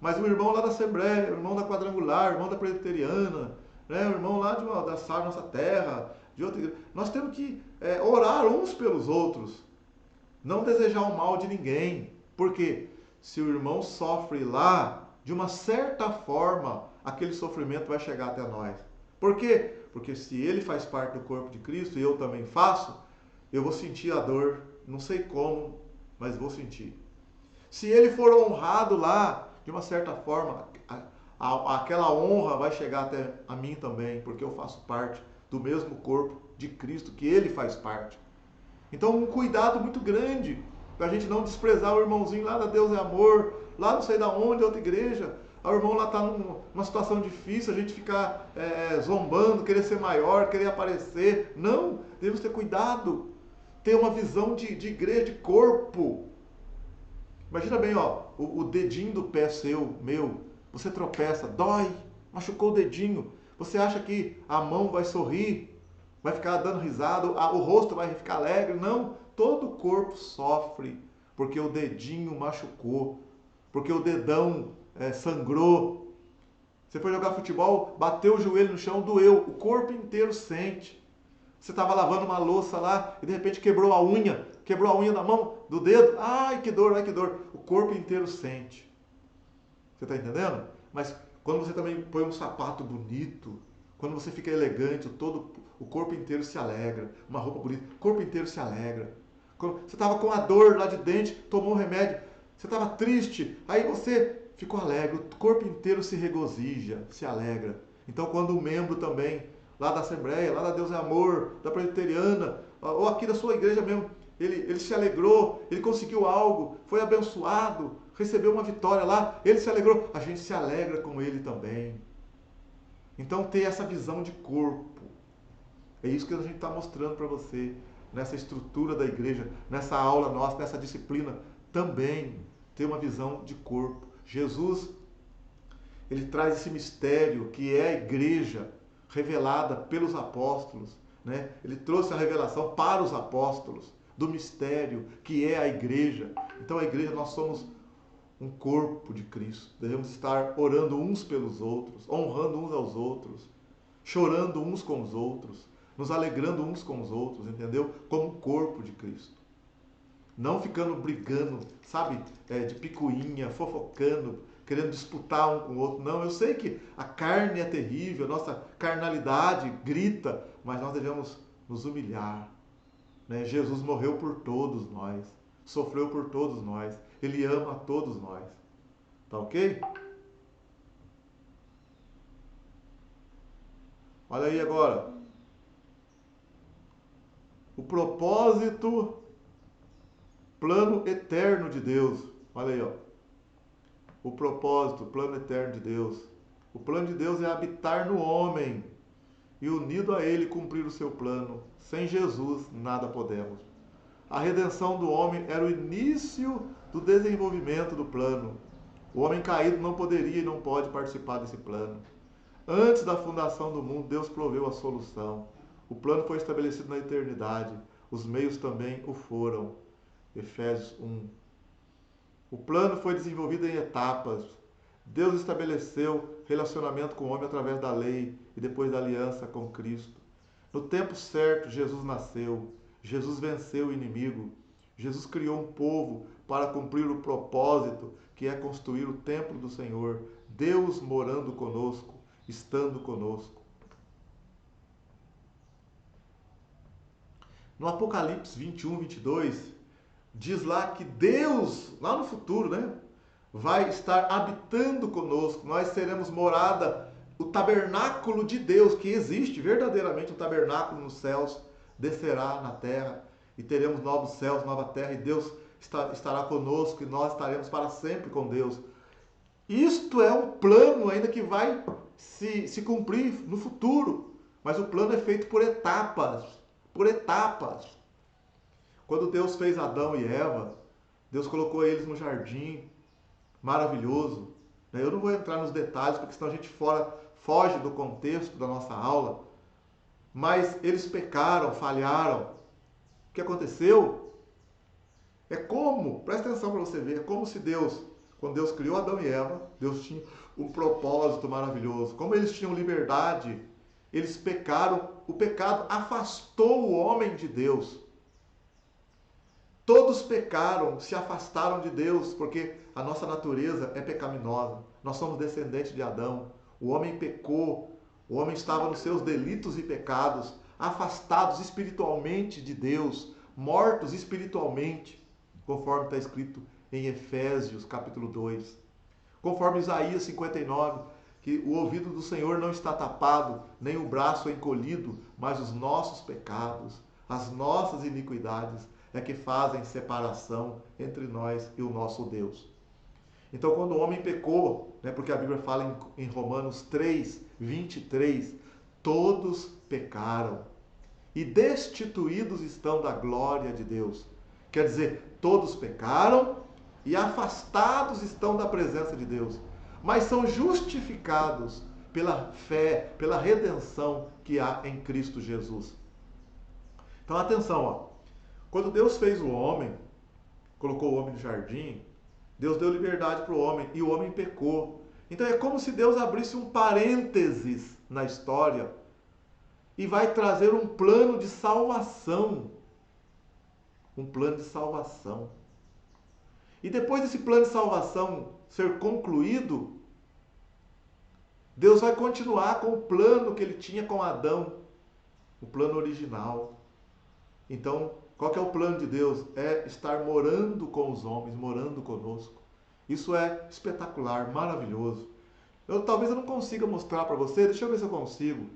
Mas o irmão lá da Assembleia, o irmão da Quadrangular, o irmão da Presbiteriana, né, o irmão lá da Sara Nossa Terra, de outra igreja. Nós temos que orar uns pelos outros. Não desejar o mal de ninguém. Por quê? Se o irmão sofre lá, de uma certa forma, aquele sofrimento vai chegar até nós. Por quê? Porque se ele faz parte do corpo de Cristo e eu também faço, eu vou sentir a dor, não sei como, mas vou sentir. Se ele for honrado lá, de uma certa forma, aquela honra vai chegar até a mim também, porque eu faço parte do mesmo corpo de Cristo que ele faz parte. Então, um cuidado muito grande para a gente não desprezar o irmãozinho lá da Deus é Amor, lá não sei da onde, outra igreja. O irmão lá está numa situação difícil, a gente ficar zombando, querer ser maior, querer aparecer. Não, devemos ter cuidado, ter uma visão de igreja, de corpo. Imagina bem, o dedinho do pé seu, meu, você tropeça, dói, machucou o dedinho. Você acha que a mão vai sorrir? Vai ficar dando risada, o rosto vai ficar alegre? Não, todo o corpo sofre, porque o dedinho machucou, porque o dedão sangrou. Você foi jogar futebol, bateu o joelho no chão, doeu, o corpo inteiro sente. Você estava lavando uma louça lá e de repente quebrou a unha da mão, do dedo, ai que dor, o corpo inteiro sente. Você está entendendo? Mas quando você também põe um sapato bonito, quando você fica elegante, o corpo inteiro se alegra. Uma roupa bonita, o corpo inteiro se alegra. Quando você estava com a dor lá de dente, tomou um remédio. Você estava triste, aí você ficou alegre. O corpo inteiro se regozija, se alegra. Então, quando o membro também, lá da Assembleia, lá da Deus é Amor, da Presbiteriana, ou aqui da sua igreja mesmo, ele se alegrou, ele conseguiu algo, foi abençoado, recebeu uma vitória lá, ele se alegrou, a gente se alegra com ele também. Então, ter essa visão de corpo. É isso que a gente está mostrando para você, nessa estrutura da igreja, nessa aula nossa, nessa disciplina. Também ter uma visão de corpo. Jesus, ele traz esse mistério que é a igreja revelada pelos apóstolos. Né? Ele trouxe a revelação para os apóstolos do mistério que é a igreja. Então, a igreja, nós somos um corpo de Cristo. Devemos estar orando uns pelos outros, honrando uns aos outros, chorando uns com os outros, nos alegrando uns com os outros, entendeu? Como um corpo de Cristo. Não ficando brigando, sabe, de picuinha, fofocando, querendo disputar um com o outro. Não, eu sei que a carne é terrível, a nossa carnalidade grita, mas nós devemos nos humilhar. Né? Jesus morreu por todos nós, sofreu por todos nós. Ele ama a todos nós. Tá ok? Olha aí agora. O propósito, plano eterno de Deus. Olha aí, ó. O propósito, plano eterno de Deus. O plano de Deus é habitar no homem e unido a ele cumprir o seu plano. Sem Jesus, nada podemos. A redenção do homem era o início do desenvolvimento do plano. O homem caído não poderia e não pode participar desse plano. Antes da fundação do mundo, Deus proveu a solução. O plano foi estabelecido na eternidade. Os meios também o foram. Efésios 1. O plano foi desenvolvido em etapas. Deus estabeleceu relacionamento com o homem através da lei e depois da aliança com Cristo. No tempo certo, Jesus nasceu. Jesus venceu o inimigo. Jesus criou um povo para cumprir o propósito, que é construir o templo do Senhor. Deus morando conosco, estando conosco. No Apocalipse 21, 22, diz lá que Deus, lá no futuro, né, vai estar habitando conosco. Nós seremos morada, o tabernáculo de Deus, que existe verdadeiramente um tabernáculo nos céus, descerá na terra e teremos novos céus, nova terra, e Deus estará conosco e nós estaremos para sempre com Deus. Isto é um plano ainda que vai se cumprir no futuro, mas o plano é feito por etapas, por etapas. Quando Deus fez Adão e Eva, Deus colocou eles no jardim, maravilhoso. Eu não vou entrar nos detalhes, porque senão a gente foge do contexto da nossa aula. Mas eles pecaram, falharam. O que aconteceu? Presta atenção para você ver, é como se Deus, quando Deus criou Adão e Eva, Deus tinha um propósito maravilhoso. Como eles tinham liberdade, eles pecaram, o pecado afastou o homem de Deus. Todos pecaram, se afastaram de Deus, porque a nossa natureza é pecaminosa. Nós somos descendentes de Adão. O homem pecou, o homem estava nos seus delitos e pecados, afastados espiritualmente de Deus, mortos espiritualmente, conforme está escrito em Efésios, capítulo 2. Conforme Isaías 59, que o ouvido do Senhor não está tapado, nem o braço encolhido, mas os nossos pecados, as nossas iniquidades é que fazem separação entre nós e o nosso Deus. Então, quando o homem pecou, porque a Bíblia fala em Romanos 3, 23, todos pecaram e destituídos estão da glória de Deus. Quer dizer, todos pecaram e afastados estão da presença de Deus, mas são justificados pela fé, pela redenção que há em Cristo Jesus. Então, atenção, ó. Quando Deus fez o homem, colocou o homem no jardim, Deus deu liberdade para o homem e o homem pecou. Então é como se Deus abrisse um parênteses na história e vai trazer um plano de salvação. Um plano de salvação. E depois desse plano de salvação ser concluído, Deus vai continuar com o plano que ele tinha com Adão, o plano original. Então, qual que é o plano de Deus? É estar morando com os homens, morando conosco. Isso é espetacular, maravilhoso. Talvez eu não consiga mostrar para você, deixa eu ver se eu consigo.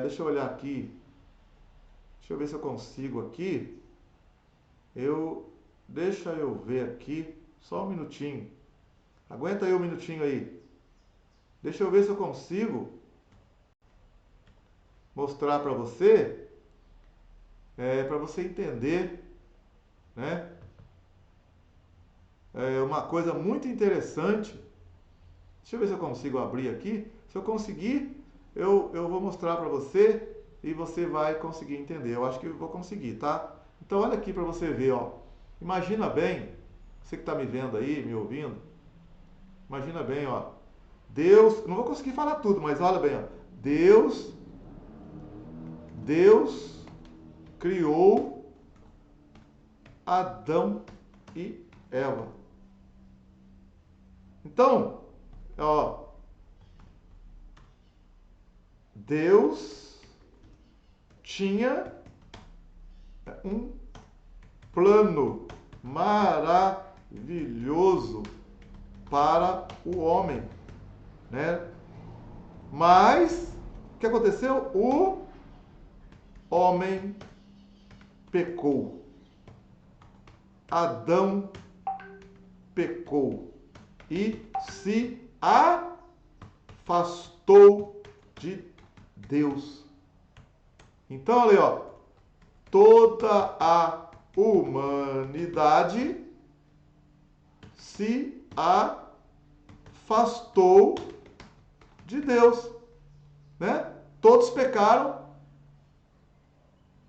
Deixa eu olhar aqui. Deixa eu ver se eu consigo aqui. Deixa eu ver aqui, só um minutinho. Aguenta aí um minutinho aí. Deixa eu ver se eu consigo mostrar para você. Para você entender, né? Uma coisa muito interessante. Deixa eu ver se eu consigo abrir aqui. Se eu conseguir, eu vou mostrar para você e você vai conseguir entender. Eu acho que eu vou conseguir, tá? Então olha aqui para você ver, ó. Imagina bem, você que está me vendo aí, me ouvindo. Imagina bem, ó. Deus, não vou conseguir falar tudo, mas olha bem, ó. Deus criou Adão e Eva. Então, ó, Deus tinha um plano maravilhoso para o homem, né? Mas o que aconteceu? O homem pecou. Adão pecou e se afastou de Deus. Então, olha aí, ó, toda a humanidade se afastou de Deus, né? Todos pecaram,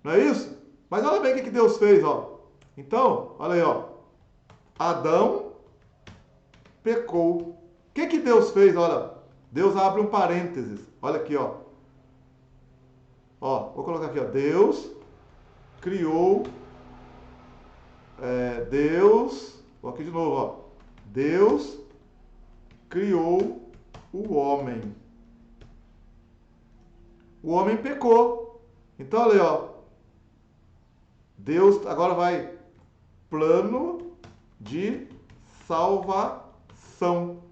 não é isso? Mas olha bem o que Deus fez, ó. Então, olha aí, ó. Adão pecou. O que Deus fez? Olha, Deus abre um parênteses. Olha aqui, ó. Ó, vou colocar aqui, ó. Deus criou. Vou aqui de novo, ó. Deus criou o homem. O homem pecou. Então, olha aí, ó. Deus agora vai plano de salvação.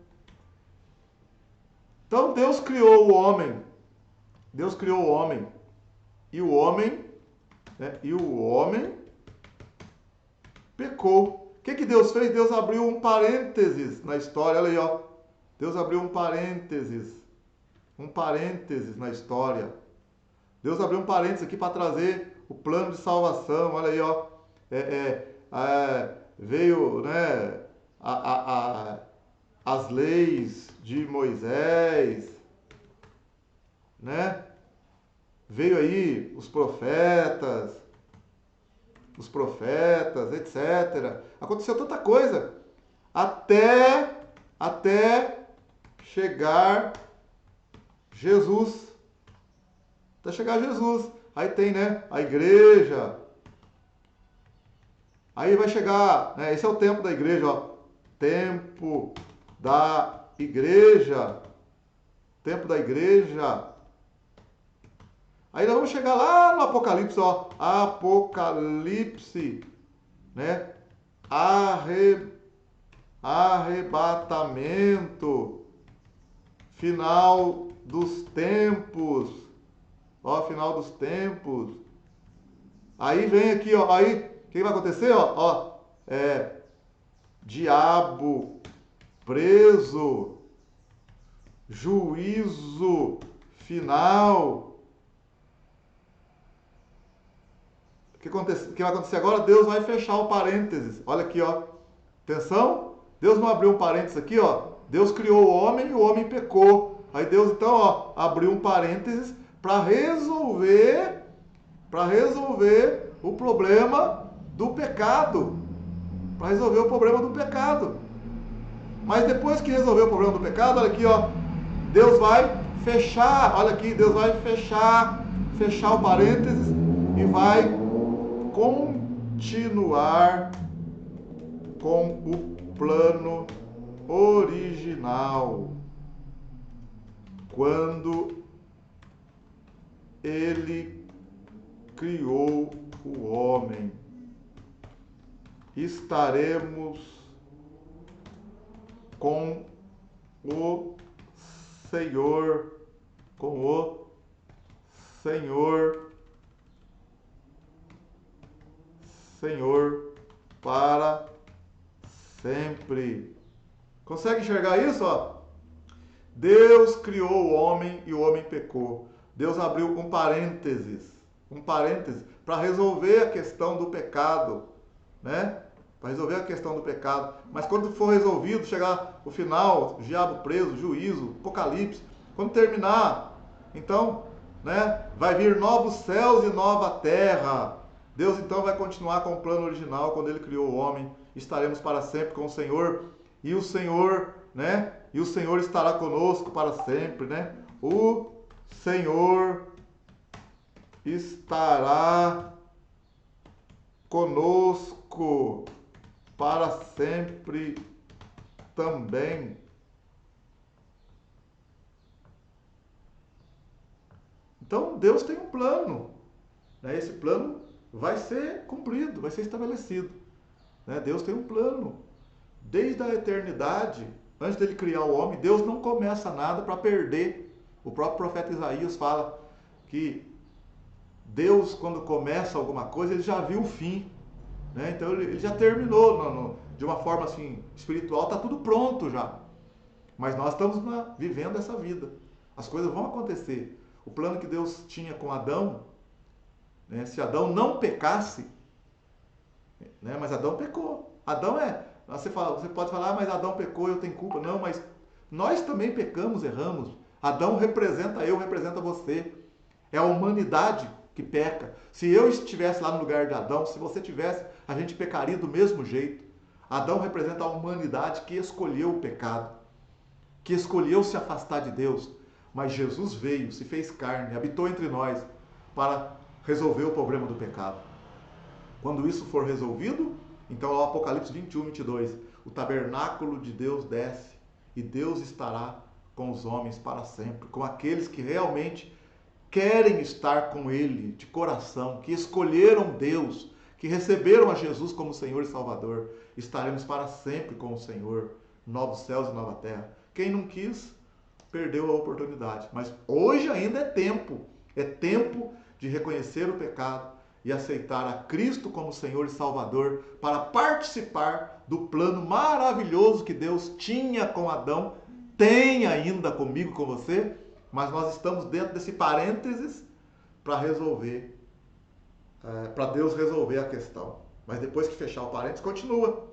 Então, Deus criou o homem. Deus criou o homem. E o homem, né? E o homem pecou. O que Deus fez? Deus abriu um parênteses na história. Olha aí, ó. Deus abriu um parênteses. Um parênteses na história. Deus abriu um parênteses aqui para trazer o plano de salvação. Olha aí, ó. Veio, né, as leis de Moisés, né? Veio aí os profetas, etc. Aconteceu tanta coisa até chegar Jesus. Até chegar Jesus. Aí tem, né, a igreja. Aí vai chegar, né, esse é o tempo da igreja, ó. Tempo da igreja. Tempo da igreja. Aí nós vamos chegar lá no Apocalipse, ó. Apocalipse, né? Arrebatamento. Final dos tempos. Ó, final dos tempos. Aí vem aqui, ó. Aí, o que vai acontecer, ó? Diabo preso. Juízo final. O que vai acontecer agora? Deus vai fechar o parênteses. Olha aqui, ó. Atenção. Deus não abriu um parênteses aqui, ó. Deus criou o homem e o homem pecou. Aí Deus, então, ó, abriu um parênteses para resolver o problema do pecado. Para resolver o problema do pecado. Mas depois que resolver o problema do pecado, olha aqui, ó. Deus vai fechar, olha aqui, Deus vai fechar o parênteses e vai continuar com o plano original. Quando ele criou o homem, estaremos com o Senhor, Senhor para sempre. Consegue enxergar isso, ó? Deus criou o homem e o homem pecou. Deus abriu um parênteses para resolver a questão do pecado, né? Para resolver a questão do pecado. Mas quando for resolvido, chegar o final, o diabo preso, juízo, Apocalipse, quando terminar, então, né, vai vir novos céus e nova terra. Deus então vai continuar com o plano original quando ele criou o homem. Estaremos para sempre com o Senhor e o Senhor, né? E o Senhor estará conosco para sempre, né? O Senhor estará conosco para sempre também. Então Deus tem um plano, né? Esse plano vai ser cumprido, vai ser estabelecido, né? Deus tem um plano. Desde a eternidade, antes dele criar o homem, Deus não começa nada para perder. O próprio profeta Isaías fala que Deus, quando começa alguma coisa, ele já viu o fim, né? Então ele já terminou de uma forma assim espiritual, está tudo pronto já. Mas nós estamos vivendo essa vida. As coisas vão acontecer. O plano que Deus tinha com Adão, né? Se Adão não pecasse, né? Mas Adão pecou. Adão é. Você pode falar, mas Adão pecou, eu tenho culpa. Não, mas nós também pecamos, erramos. Adão representa eu, representa você. É a humanidade que peca. Se eu estivesse lá no lugar de Adão, se você tivesse, a gente pecaria do mesmo jeito. Adão representa a humanidade que escolheu o pecado, que escolheu se afastar de Deus. Mas Jesus veio, se fez carne, habitou entre nós para resolver o problema do pecado. Quando isso for resolvido, então o Apocalipse 21, 22, o tabernáculo de Deus desce e Deus estará com os homens para sempre, com aqueles que realmente querem estar com Ele de coração, que escolheram Deus, que receberam a Jesus como Senhor e Salvador. Estaremos para sempre com o Senhor, novos céus e nova terra. Quem não quis, perdeu a oportunidade. Mas hoje ainda é tempo de reconhecer o pecado e aceitar a Cristo como Senhor e Salvador para participar do plano maravilhoso que Deus tinha com Adão, tem ainda comigo, com você, mas nós estamos dentro desse parênteses para resolver, para Deus resolver a questão. Mas depois que fechar o parênteses, continua.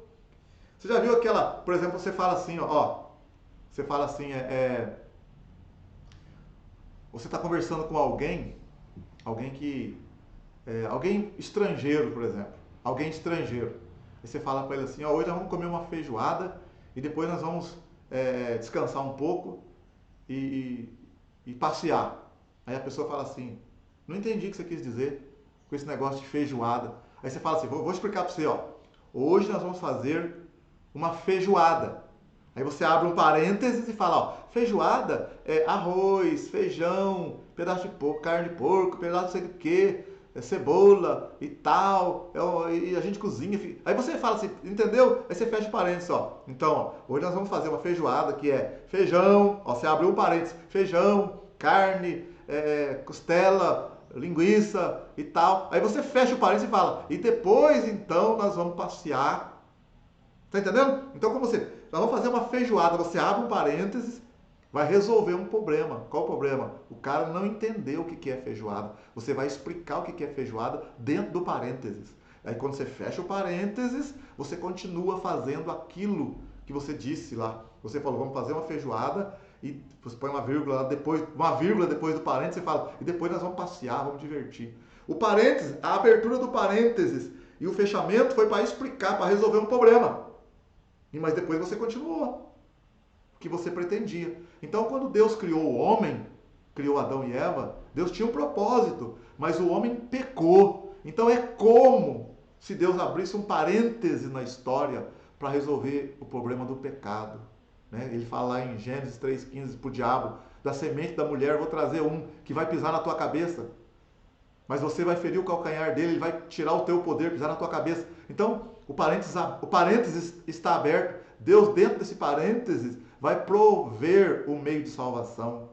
Você já viu aquela, por exemplo, você fala assim, você fala assim, você está conversando com alguém que, alguém estrangeiro, por exemplo, alguém estrangeiro. Aí você fala para ele assim, hoje nós vamos comer uma feijoada e depois nós vamos descansar um pouco e passear. Aí a pessoa fala assim, não entendi o que você quis dizer com esse negócio de feijoada. Aí você fala assim, vou explicar para você, hoje nós vamos fazer uma feijoada. Aí você abre um parênteses e fala, feijoada é arroz, feijão, pedaço de porco, carne de porco, pedaço de sei o que, cebola e tal, e a gente cozinha. Aí você fala assim, entendeu? Aí você fecha o parênteses, Então, hoje nós vamos fazer uma feijoada que é feijão, você abriu um parênteses, feijão, carne, costela, linguiça e tal. Aí você fecha o parênteses e fala, e depois então nós vamos passear. Tá entendendo? Então, nós vamos fazer uma feijoada, você abre um parênteses, vai resolver um problema. Qual o problema? O cara não entendeu o que é feijoada. Você vai explicar o que é feijoada dentro do parênteses. Aí quando você fecha o parênteses, você continua fazendo aquilo que você disse lá. Você falou, vamos fazer uma feijoada, e você põe uma vírgula depois do parênteses, você fala, e depois nós vamos passear, vamos divertir. O parênteses, a abertura do parênteses e o fechamento foi para explicar, para resolver um problema. Mas depois você continuou o que você pretendia. Então, quando Deus criou o homem, criou Adão e Eva, Deus tinha um propósito, mas o homem pecou. Então é como se Deus abrisse um parêntese na história para resolver o problema do pecado. Né? Ele fala lá em Gênesis 3,15 para o diabo, da semente da mulher vou trazer um que vai pisar na tua cabeça, mas você vai ferir o calcanhar dele, ele vai tirar o teu poder, pisar na tua cabeça. Então, o parênteses está aberto. Deus, dentro desse parênteses, vai prover o meio de salvação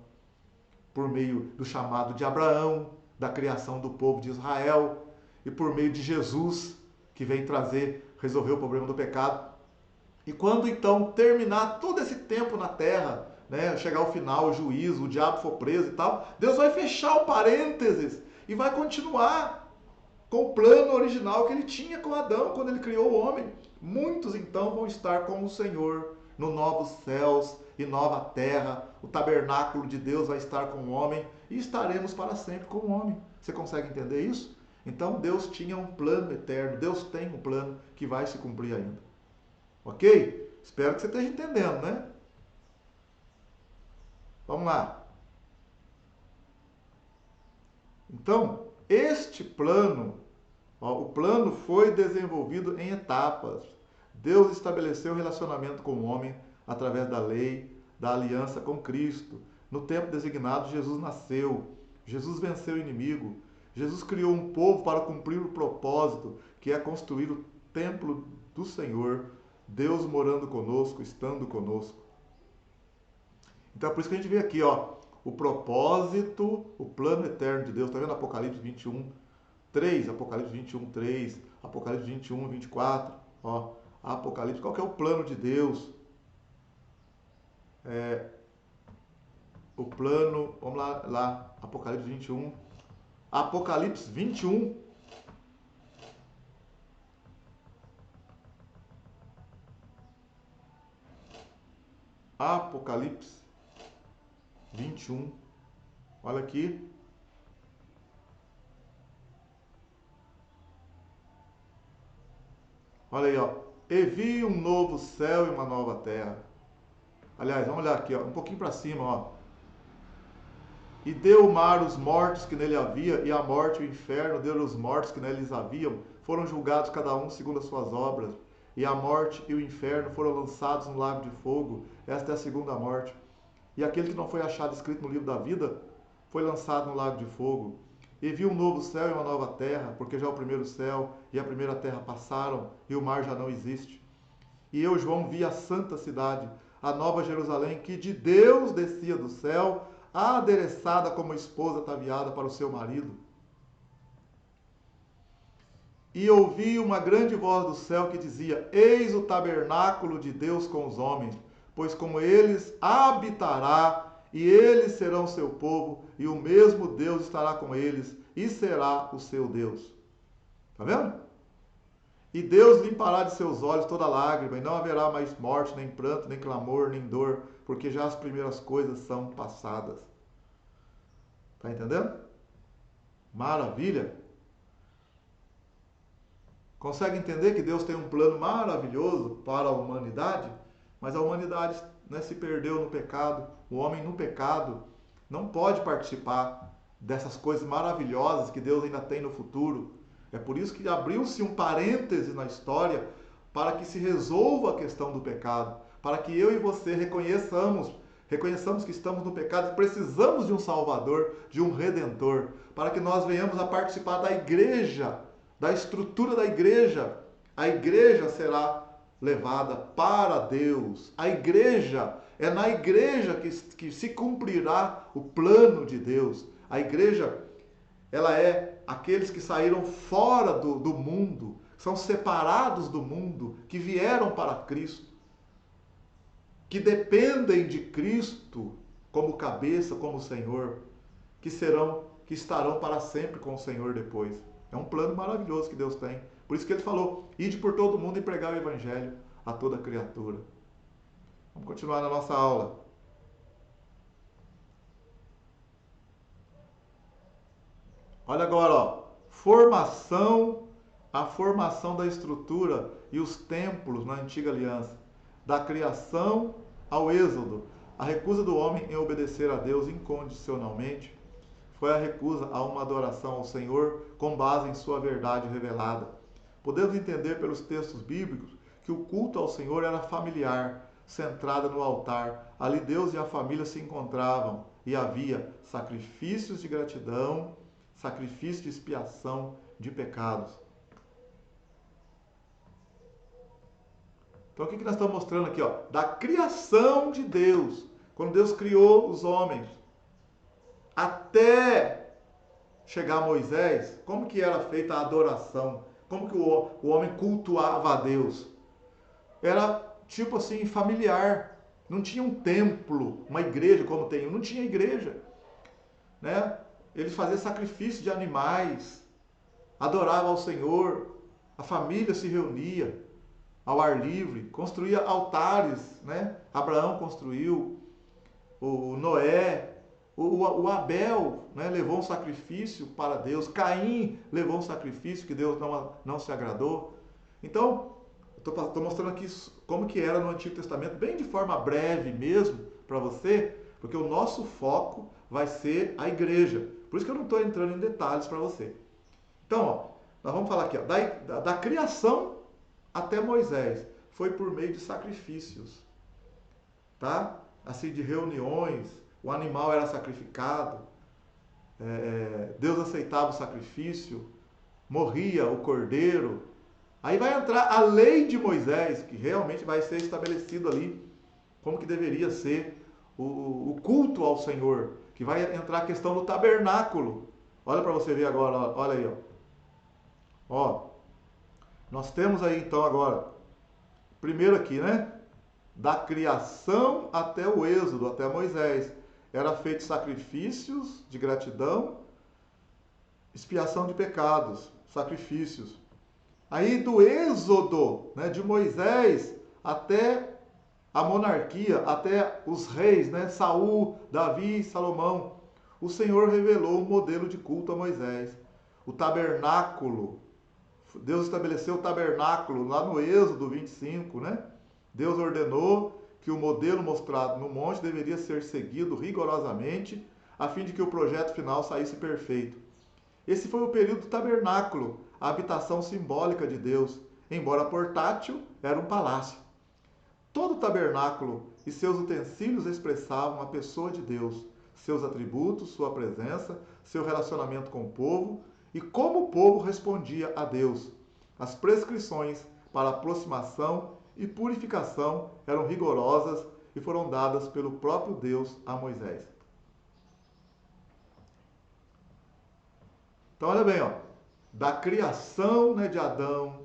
por meio do chamado de Abraão, da criação do povo de Israel e por meio de Jesus, que vem resolver o problema do pecado. E quando então terminar todo esse tempo na terra, né, chegar ao final, o juízo, o diabo for preso e tal, Deus vai fechar o parênteses e vai continuar com o plano original que ele tinha com Adão quando ele criou o homem. Muitos então vão estar com o Senhor no novos céus e nova terra. O tabernáculo de Deus vai estar com o homem e estaremos para sempre com o homem. Você consegue entender isso? Então Deus tinha um plano eterno, Deus tem um plano que vai se cumprir ainda. Ok? Espero que você esteja entendendo, né? Vamos lá. Então, este plano, o plano foi desenvolvido em etapas. Deus estabeleceu o relacionamento com o homem através da lei, da aliança com Cristo. No tempo designado, Jesus nasceu. Jesus venceu o inimigo. Jesus criou um povo para cumprir o propósito, que é construir o templo do Senhor. Deus morando conosco, estando conosco. Então é por isso que a gente vê aqui, o propósito, o plano eterno de Deus. Está vendo Apocalipse 21, 3, Apocalipse 21, 3, Apocalipse 21, 24, ó, Apocalipse, qual que é o plano de Deus? O plano, vamos lá, Apocalipse 21, Apocalipse 21, Apocalipse 21, olha aqui. Olha aí, ó. E vi um novo céu e uma nova terra. Aliás, vamos olhar aqui, ó, um pouquinho para cima, ó. E deu o mar os mortos que nele havia, e a morte e o inferno deu os mortos que neles haviam, foram julgados cada um segundo as suas obras. E a morte e o inferno foram lançados no lago de fogo. Esta é a segunda morte. E aquele que não foi achado escrito no livro da vida foi lançado no lago de fogo. E vi um novo céu e uma nova terra, porque já o primeiro céu e a primeira terra passaram, e o mar já não existe. E eu, João, vi a santa cidade, a nova Jerusalém, que de Deus descia do céu, adereçada como esposa ataviada para o seu marido. E ouvi uma grande voz do céu que dizia: Eis o tabernáculo de Deus com os homens, pois com eles habitará, e eles serão seu povo, e o mesmo Deus estará com eles, e será o seu Deus. Está vendo? E Deus limpará de seus olhos toda lágrima, e não haverá mais morte, nem pranto, nem clamor, nem dor, porque já as primeiras coisas são passadas. Está entendendo? Maravilha! Consegue entender que Deus tem um plano maravilhoso para a humanidade? Mas a humanidade, né, se perdeu no pecado. O homem no pecado não pode participar dessas coisas maravilhosas que Deus ainda tem no futuro. É por isso que abriu-se um parêntese na história para que se resolva a questão do pecado, para que eu e você reconheçamos que estamos no pecado e precisamos de um Salvador, de um Redentor, para que nós venhamos a participar da igreja, da estrutura da igreja. A igreja será levada para Deus. A igreja, é na igreja que se cumprirá o plano de Deus. A igreja, ela é aqueles que saíram fora do mundo, são separados do mundo, que vieram para Cristo, que dependem de Cristo como cabeça, como Senhor, que estarão para sempre com o Senhor depois. É um plano maravilhoso que Deus tem. Por isso que ele falou: ide por todo mundo e pregar o evangelho a toda criatura. Vamos continuar na nossa aula. Olha agora, ó, a formação da estrutura e os templos na antiga aliança, da criação ao êxodo, a recusa do homem em obedecer a Deus incondicionalmente foi a recusa a uma adoração ao Senhor com base em sua verdade revelada. Podemos entender pelos textos bíblicos que o culto ao Senhor era familiar, centrado no altar. Ali Deus e a família se encontravam e havia sacrifícios de gratidão, sacrifício de expiação de pecados. Então o que nós estamos mostrando aqui? Ó? Da criação de Deus, quando Deus criou os homens, até chegar a Moisés, como que era feita a adoração? Como que o homem cultuava a Deus? Era tipo assim, familiar. Não tinha um templo, uma igreja como tem. Não tinha igreja. Né? Eles faziam sacrifício de animais, adoravam ao Senhor, a família se reunia ao ar livre, construía altares, né? Abraão construiu, o Noé, o Abel, né, levou um sacrifício para Deus, Caim levou um sacrifício que Deus não se agradou. Então, estou mostrando aqui como que era no Antigo Testamento, bem de forma breve mesmo, para você, porque o nosso foco vai ser a igreja. Por isso que eu não estou entrando em detalhes para você. Então, ó, nós vamos falar aqui, ó, da criação até Moisés, foi por meio de sacrifícios, tá? Assim, de reuniões, o animal era sacrificado, Deus aceitava o sacrifício, morria o cordeiro. Aí vai entrar a lei de Moisés, que realmente vai ser estabelecido ali, como que deveria ser o culto ao Senhor. que vai entrar a questão do tabernáculo. Olha para você ver agora, olha aí, ó. Nós temos aí então agora, primeiro aqui, né? Da criação até o êxodo, até Moisés, era feito sacrifícios de gratidão, expiação de pecados, sacrifícios. Aí do êxodo, né, de Moisés até a monarquia, até os reis, né, Saul, Davi, Salomão, o Senhor revelou um modelo de culto a Moisés. O tabernáculo, Deus estabeleceu o tabernáculo lá no Êxodo 25, né? Deus ordenou que o modelo mostrado no monte deveria ser seguido rigorosamente, a fim de que o projeto final saísse perfeito. Esse foi o período do tabernáculo, a habitação simbólica de Deus. Embora portátil, era um palácio. Todo tabernáculo e seus utensílios expressavam a pessoa de Deus, seus atributos, sua presença, seu relacionamento com o povo e como o povo respondia a Deus. As prescrições para aproximação e purificação eram rigorosas e foram dadas pelo próprio Deus a Moisés. Então olha bem, da criação, né, de Adão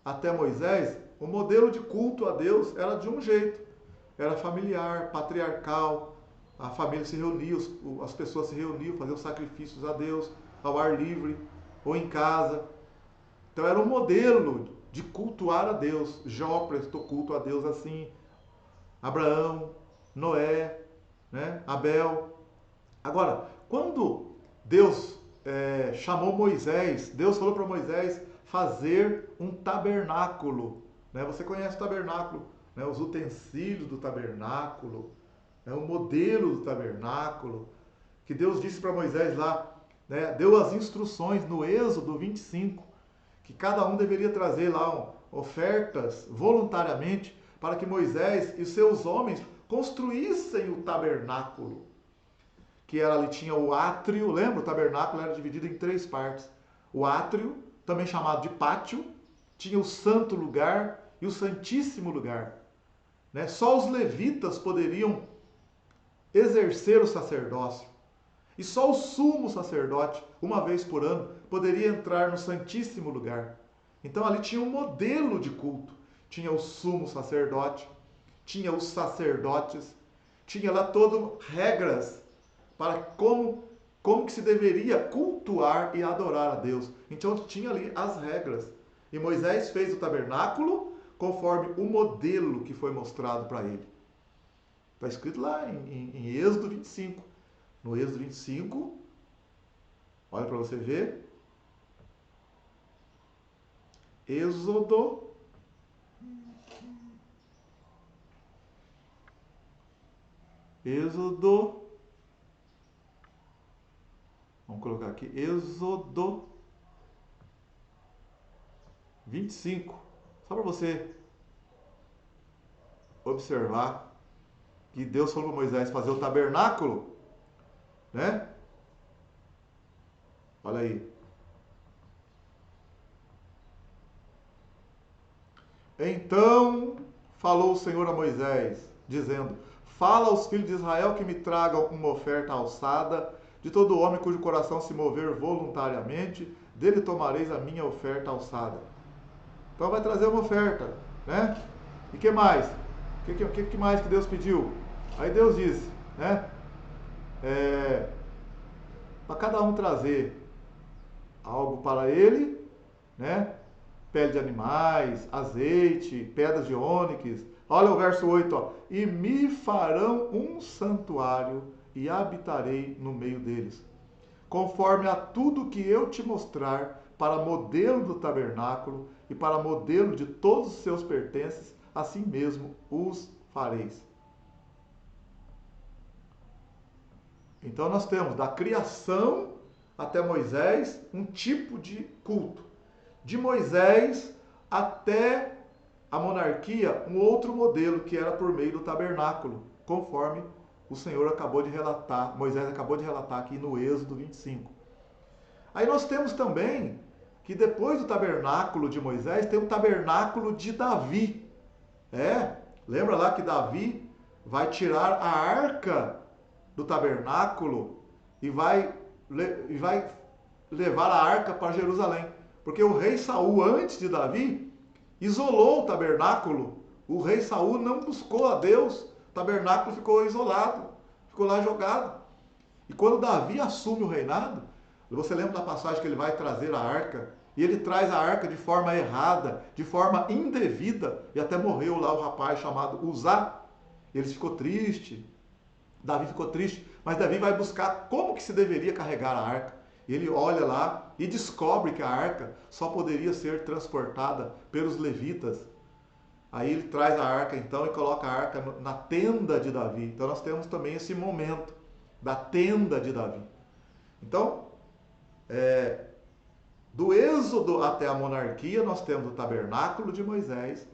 até Moisés, o modelo de culto a Deus era de um jeito. Era familiar, patriarcal, a família se reunia, as pessoas se reuniam, faziam sacrifícios a Deus, ao ar livre ou em casa. Então era um modelo de cultuar a Deus. Jó prestou culto a Deus assim, Abraão, Noé, né, Abel. Agora, quando Deus chamou Moisés, Deus falou para Moisés fazer um tabernáculo. Né? Você conhece o tabernáculo, né? Os utensílios do tabernáculo, né? O modelo do tabernáculo, que Deus disse para Moisés lá, né? Deu as instruções no Êxodo 25, que cada um deveria trazer lá ofertas voluntariamente para que Moisés e seus homens construíssem o tabernáculo. Que era ali, tinha o átrio, lembra? O tabernáculo era dividido em 3 partes. O átrio, também chamado de pátio, tinha o santo lugar e o santíssimo lugar. Né? Só os levitas poderiam exercer o sacerdócio. E só o sumo sacerdote, uma vez por ano, poderia entrar no santíssimo lugar. Então ali tinha um modelo de culto. Tinha o sumo sacerdote, tinha os sacerdotes, tinha lá todo regras para como que se deveria cultuar e adorar a Deus. Então tinha ali as regras. E Moisés fez o tabernáculo conforme o modelo que foi mostrado para ele. Está escrito lá em Êxodo 25. No Êxodo 25, olha para você ver. Êxodo 25. Vamos colocar aqui, Êxodo 25. Só para você observar que Deus falou para Moisés fazer o tabernáculo, né? Olha aí. Então falou o Senhor a Moisés, dizendo: fala aos filhos de Israel que me tragam uma oferta alçada. De todo homem cujo coração se mover voluntariamente, dele tomareis a minha oferta alçada. Então vai trazer uma oferta, né? E que mais? O que mais que Deus pediu? Aí Deus disse, né? Para cada um trazer algo para ele, né? Pele de animais, azeite, pedras de ônix. Olha o verso 8, ó. E me farão um santuário e habitarei no meio deles, conforme a tudo que eu te mostrar, para modelo do tabernáculo e para modelo de todos os seus pertences, assim mesmo os fareis. Então nós temos da criação até Moisés um tipo de culto. De Moisés até a monarquia, um outro modelo que era por meio do tabernáculo, conforme o Senhor acabou de relatar, Moisés acabou de relatar aqui no Êxodo 25. Aí nós temos também que depois do tabernáculo de Moisés tem o tabernáculo de Davi. Lembra lá que Davi vai tirar a arca do tabernáculo e vai levar a arca para Jerusalém. Porque o rei Saul, antes de Davi, isolou o tabernáculo. O rei Saul não buscou a Deus, o tabernáculo ficou isolado, ficou lá jogado. E quando Davi assume o reinado, você lembra da passagem que ele vai trazer a arca? E ele traz a arca de forma errada, de forma indevida, e até morreu lá o rapaz chamado Uzá. Ele ficou triste, Davi ficou triste, mas Davi vai buscar como que se deveria carregar a arca. Ele olha lá e descobre que a arca só poderia ser transportada pelos levitas. Aí ele traz a arca então e coloca a arca na tenda de Davi. Então nós temos também esse momento da tenda de Davi. Então, do Êxodo até a monarquia, nós temos o tabernáculo de Moisés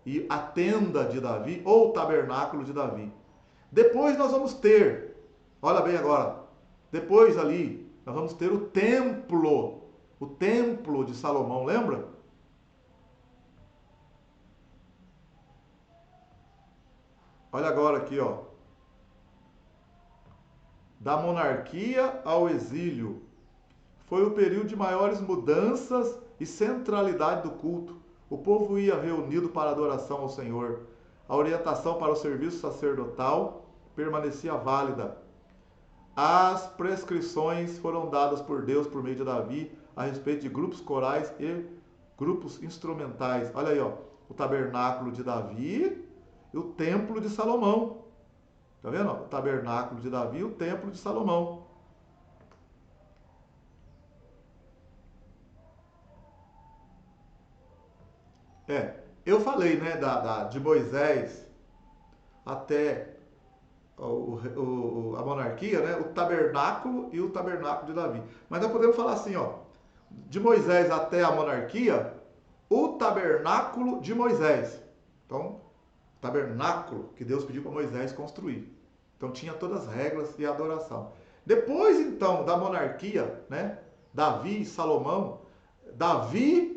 e a tenda de Davi, ou o tabernáculo de Davi. Depois nós vamos ter, olha bem agora, depois ali, nós vamos ter o templo de Salomão, lembra? Olha agora aqui, ó. Da monarquia ao exílio. Foi o período de maiores mudanças e centralidade do culto. O povo ia reunido para adoração ao Senhor. A orientação para o serviço sacerdotal permanecia válida. As prescrições foram dadas por Deus por meio de Davi a respeito de grupos corais e grupos instrumentais. Olha aí, ó, o tabernáculo de Davi e o templo de Salomão. Tá vendo? O tabernáculo de Davi e o templo de Salomão. Eu falei, né, de Moisés até a monarquia, né, o tabernáculo e o tabernáculo de Davi. Mas nós podemos falar assim, ó, de Moisés até a monarquia, o tabernáculo de Moisés. Então, tabernáculo que Deus pediu para Moisés construir. Então tinha todas as regras e adoração. Depois, então, da monarquia, né, Davi e Salomão, Davi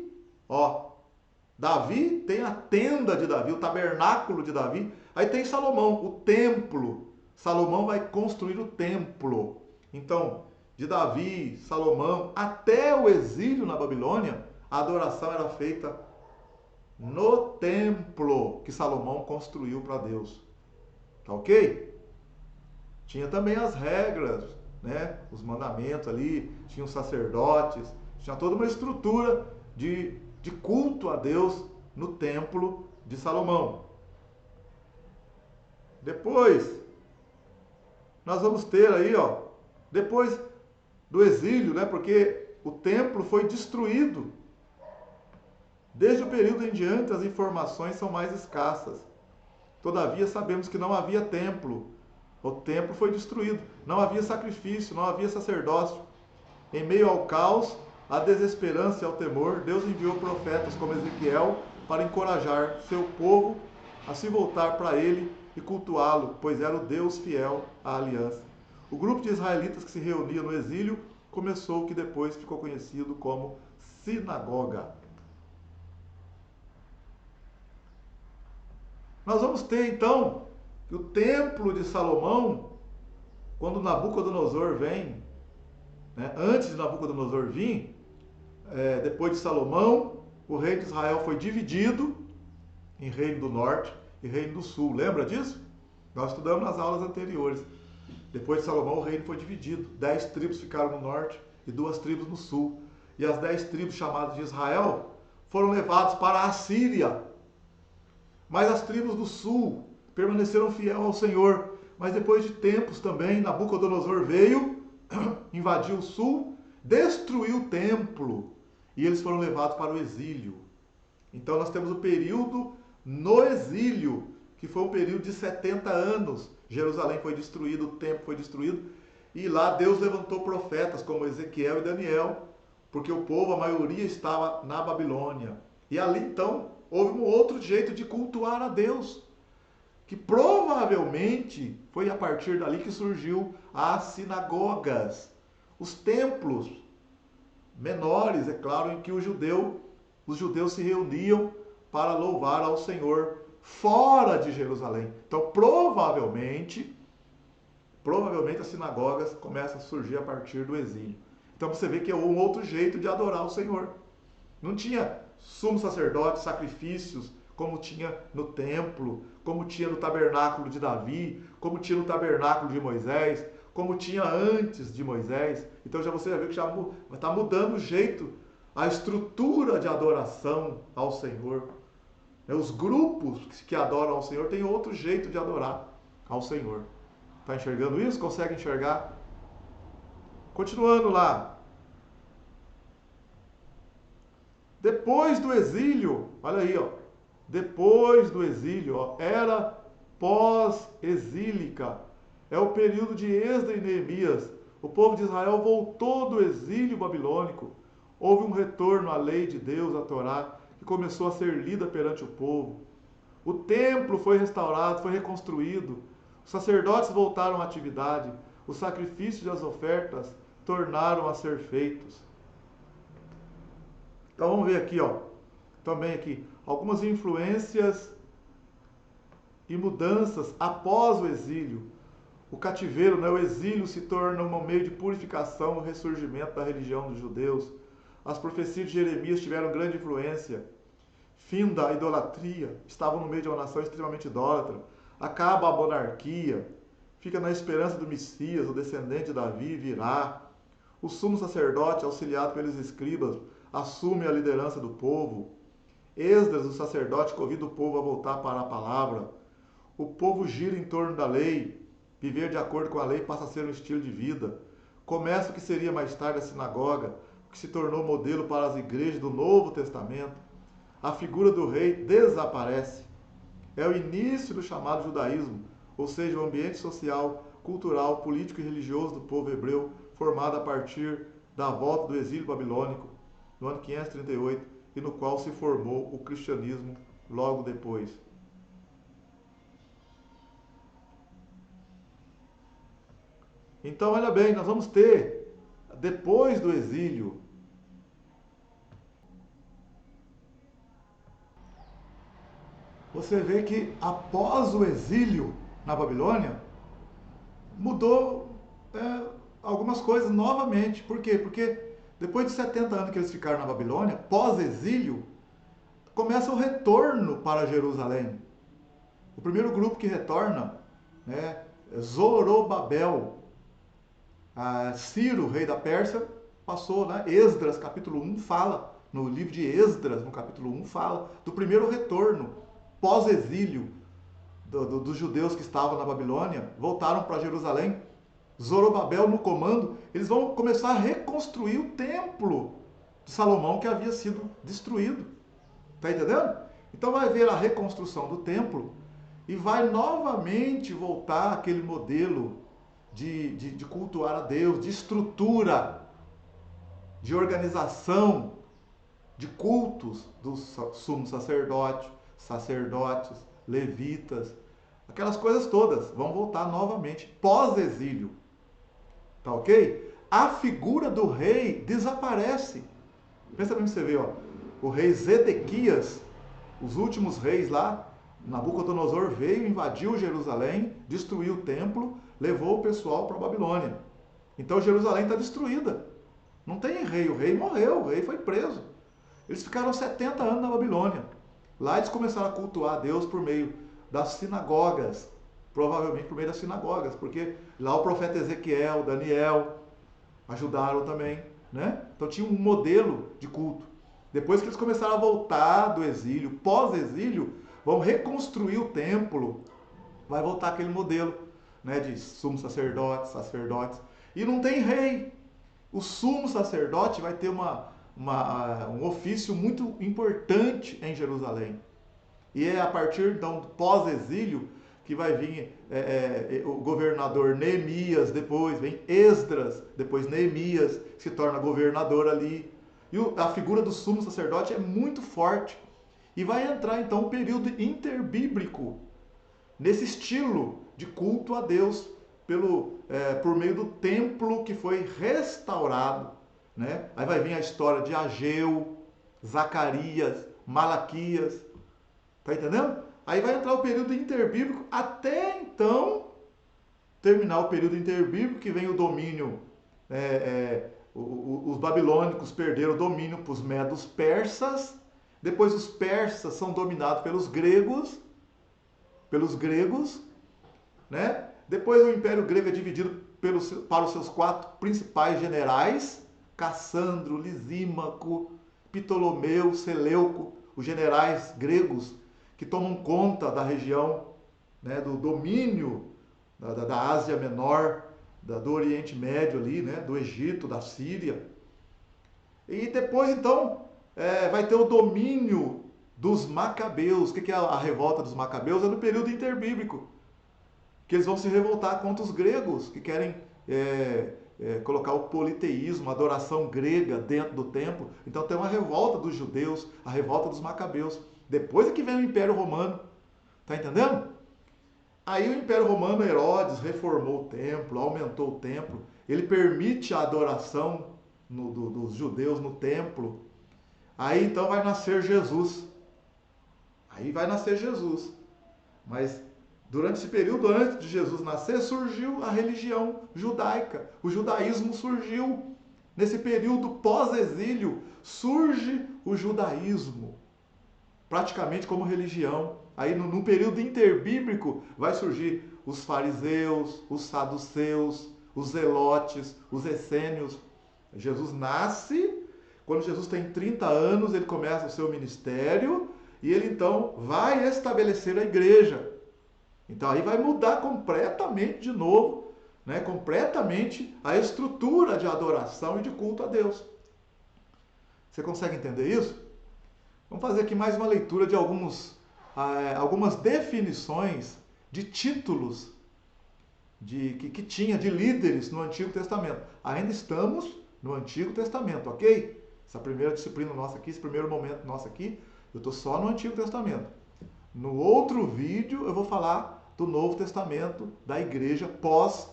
tem a tenda de Davi, o tabernáculo de Davi. Aí tem Salomão, o templo. Salomão vai construir o templo. Então, de Davi, Salomão, até o exílio na Babilônia, a adoração era feita no templo que Salomão construiu para Deus. Tá ok? Tinha também as regras, né? Os mandamentos ali, tinha os sacerdotes, tinha toda uma estrutura de culto a Deus no templo de Salomão. Depois, nós vamos ter aí, ó, depois do exílio, né? Porque o templo foi destruído. Desde o período em diante, as informações são mais escassas. Todavia, sabemos que não havia templo. O templo foi destruído. Não havia sacrifício, não havia sacerdócio. Em meio ao caos, à desesperança e ao temor, Deus enviou profetas como Ezequiel para encorajar seu povo a se voltar para ele e cultuá-lo, pois era o Deus fiel à aliança. O grupo de israelitas que se reunia no exílio começou o que depois ficou conhecido como sinagoga. Nós vamos ter então que o templo de Salomão, quando Nabucodonosor vem, né, antes de Nabucodonosor vir, depois de Salomão, o reino de Israel foi dividido em reino do norte e reino do sul. Lembra disso? Nós estudamos nas aulas anteriores. Depois de Salomão, o reino foi dividido. 10 tribos ficaram no norte e 2 tribos no sul. E as 10 tribos chamadas de Israel foram levadas para a Assíria. Mas as tribos do sul permaneceram fiéis ao Senhor. Mas depois de tempos também, Nabucodonosor veio, invadiu o sul, destruiu o templo. E eles foram levados para o exílio. Então nós temos o período no exílio, que foi um período de 70 anos. Jerusalém foi destruído, o templo foi destruído. E lá Deus levantou profetas como Ezequiel e Daniel, porque o povo, a maioria, estava na Babilônia. E ali então houve um outro jeito de cultuar a Deus, que provavelmente foi a partir dali que surgiu as sinagogas, os templos menores, é claro, em que os judeus se reuniam para louvar ao Senhor fora de Jerusalém. Então, provavelmente, provavelmente as sinagogas começam a surgir a partir do exílio. Então você vê que é um outro jeito de adorar o Senhor. Não tinha sumo sacerdote, sacrifícios, como tinha no templo, como tinha no tabernáculo de Davi, como tinha no tabernáculo de Moisés, como tinha antes de Moisés. Então já você já viu que já está mudando o jeito, a estrutura de adoração ao Senhor. Os grupos que adoram ao Senhor têm outro jeito de adorar ao Senhor. Está enxergando isso? Consegue enxergar? Continuando lá. Depois do exílio, olha aí, ó. Depois do exílio, ó, era pós-exílica. É o período de Esdras e Neemias. O povo de Israel voltou do exílio babilônico. Houve um retorno à lei de Deus, à Torá, que começou a ser lida perante o povo. O templo foi restaurado, foi reconstruído. Os sacerdotes voltaram à atividade. Os sacrifícios e as ofertas tornaram a ser feitos. Então vamos ver aqui, ó, também aqui, algumas influências e mudanças após o exílio. O cativeiro, né, o exílio se torna um meio de purificação, o ressurgimento da religião dos judeus. As profecias de Jeremias tiveram grande influência. Fim da idolatria, estavam no meio de uma nação extremamente idólatra. Acaba a monarquia, fica na esperança do Messias, o descendente de Davi virá. O sumo sacerdote, auxiliado pelos escribas, assume a liderança do povo. Esdras, o sacerdote, convida o povo a voltar para a palavra. O povo gira em torno da lei. Viver de acordo com a lei passa a ser um estilo de vida. Começa o que seria mais tarde a sinagoga, que se tornou modelo para as igrejas do Novo Testamento. A figura do rei desaparece. É o início do chamado judaísmo, ou seja, o ambiente social, cultural, político e religioso do povo hebreu, formado a partir da volta do exílio babilônico, no ano 538, e no qual se formou o cristianismo logo depois. Então, olha bem, nós vamos ter, depois do exílio, você vê que após o exílio na Babilônia, mudou algumas coisas novamente. Por quê? Porque depois de 70 anos que eles ficaram na Babilônia, pós-exílio, começa o retorno para Jerusalém. O primeiro grupo que retorna, né, é Zorobabel. Ciro, rei da Pérsia, passou, né? Esdras, capítulo 1, fala, no livro de Esdras, no capítulo 1, fala do primeiro retorno, pós-exílio, dos judeus que estavam na Babilônia, voltaram para Jerusalém. Zorobabel no comando, eles vão começar a reconstruir o templo de Salomão que havia sido destruído. Está entendendo? Então vai haver a reconstrução do templo e vai novamente voltar aquele modelo de cultuar a Deus, de estrutura, de organização, de cultos dos sumos sacerdotes, levitas, aquelas coisas todas vão voltar novamente pós-exílio. Tá ok? A figura do rei desaparece. Pensa bem pra você ver, ó. O rei Zedequias, os últimos reis lá, Nabucodonosor veio, invadiu Jerusalém, destruiu o templo, levou o pessoal para a Babilônia. Então Jerusalém está destruída. Não tem rei, o rei morreu, o rei foi preso. Eles ficaram 70 anos na Babilônia. Lá eles começaram a cultuar a Deus por meio das sinagogas, provavelmente por meio das sinagogas, porque lá o profeta Ezequiel, Daniel ajudaram também, né? Então tinha um modelo de culto. Depois que eles começaram a voltar do exílio, pós-exílio, vão reconstruir o templo, vai voltar aquele modelo, né, de sumo sacerdotes, e não tem rei. O sumo sacerdote vai ter um ofício muito importante em Jerusalém. E é a partir então do pós-exílio que vai vir o governador Neemias, depois vem Esdras, depois Neemias se torna governador ali. E a figura do sumo sacerdote é muito forte. E vai entrar então um período interbíblico, nesse estilo de culto a Deus, por meio do templo que foi restaurado. Né? Aí vai vir a história de Ageu, Zacarias, Malaquias. Tá entendendo? Aí vai entrar o período interbíblico. Até então, terminar o período interbíblico, que vem o domínio, os babilônicos perderam o domínio para os medos persas, depois os persas são dominados pelos gregos, né? Depois o Império Grego é dividido para os seus 4 principais generais, Cassandro, Lisímaco, Ptolomeu, Seleuco, os generais gregos que tomam conta da região, né, do domínio da Ásia Menor, do Oriente Médio ali, né, do Egito, da Síria. E depois, então, vai ter o domínio dos Macabeus. O que é a revolta dos Macabeus? É no período interbíblico, que eles vão se revoltar contra os gregos, que querem colocar o politeísmo, a adoração grega dentro do templo. Então tem uma revolta dos judeus, a revolta dos Macabeus. Depois é que vem o Império Romano. Tá entendendo? Aí o Império Romano, Herodes, reformou o templo, aumentou o templo. Ele permite a adoração dos judeus no templo. Aí então vai nascer Jesus. Mas durante esse período, antes de Jesus nascer, surgiu a religião judaica. O judaísmo surgiu. Nesse período pós-exílio, surge o judaísmo, praticamente como religião. Aí no período interbíblico vai surgir os fariseus, os saduceus, os zelotes, os essênios. Jesus nasce, quando Jesus tem 30 anos, ele começa o seu ministério e ele então vai estabelecer a igreja. Então aí vai mudar completamente de novo, né, completamente a estrutura de adoração e de culto a Deus. Você consegue entender isso? Vamos fazer aqui mais uma leitura de algumas definições de títulos que tinha de líderes no Antigo Testamento. Ainda estamos no Antigo Testamento, ok? Essa primeira disciplina nossa aqui, esse primeiro momento nosso aqui, eu estou só no Antigo Testamento. No outro vídeo eu vou falar do Novo Testamento, da igreja pós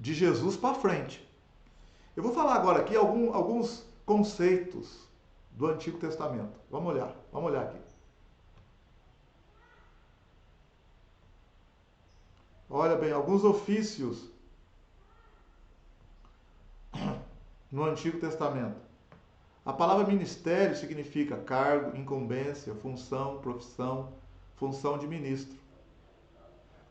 de Jesus para frente. Eu vou falar agora aqui alguns conceitos do Antigo Testamento. Vamos olhar aqui. Olha bem, alguns ofícios no Antigo Testamento. A palavra ministério significa cargo, incumbência, função, profissão, função de ministro.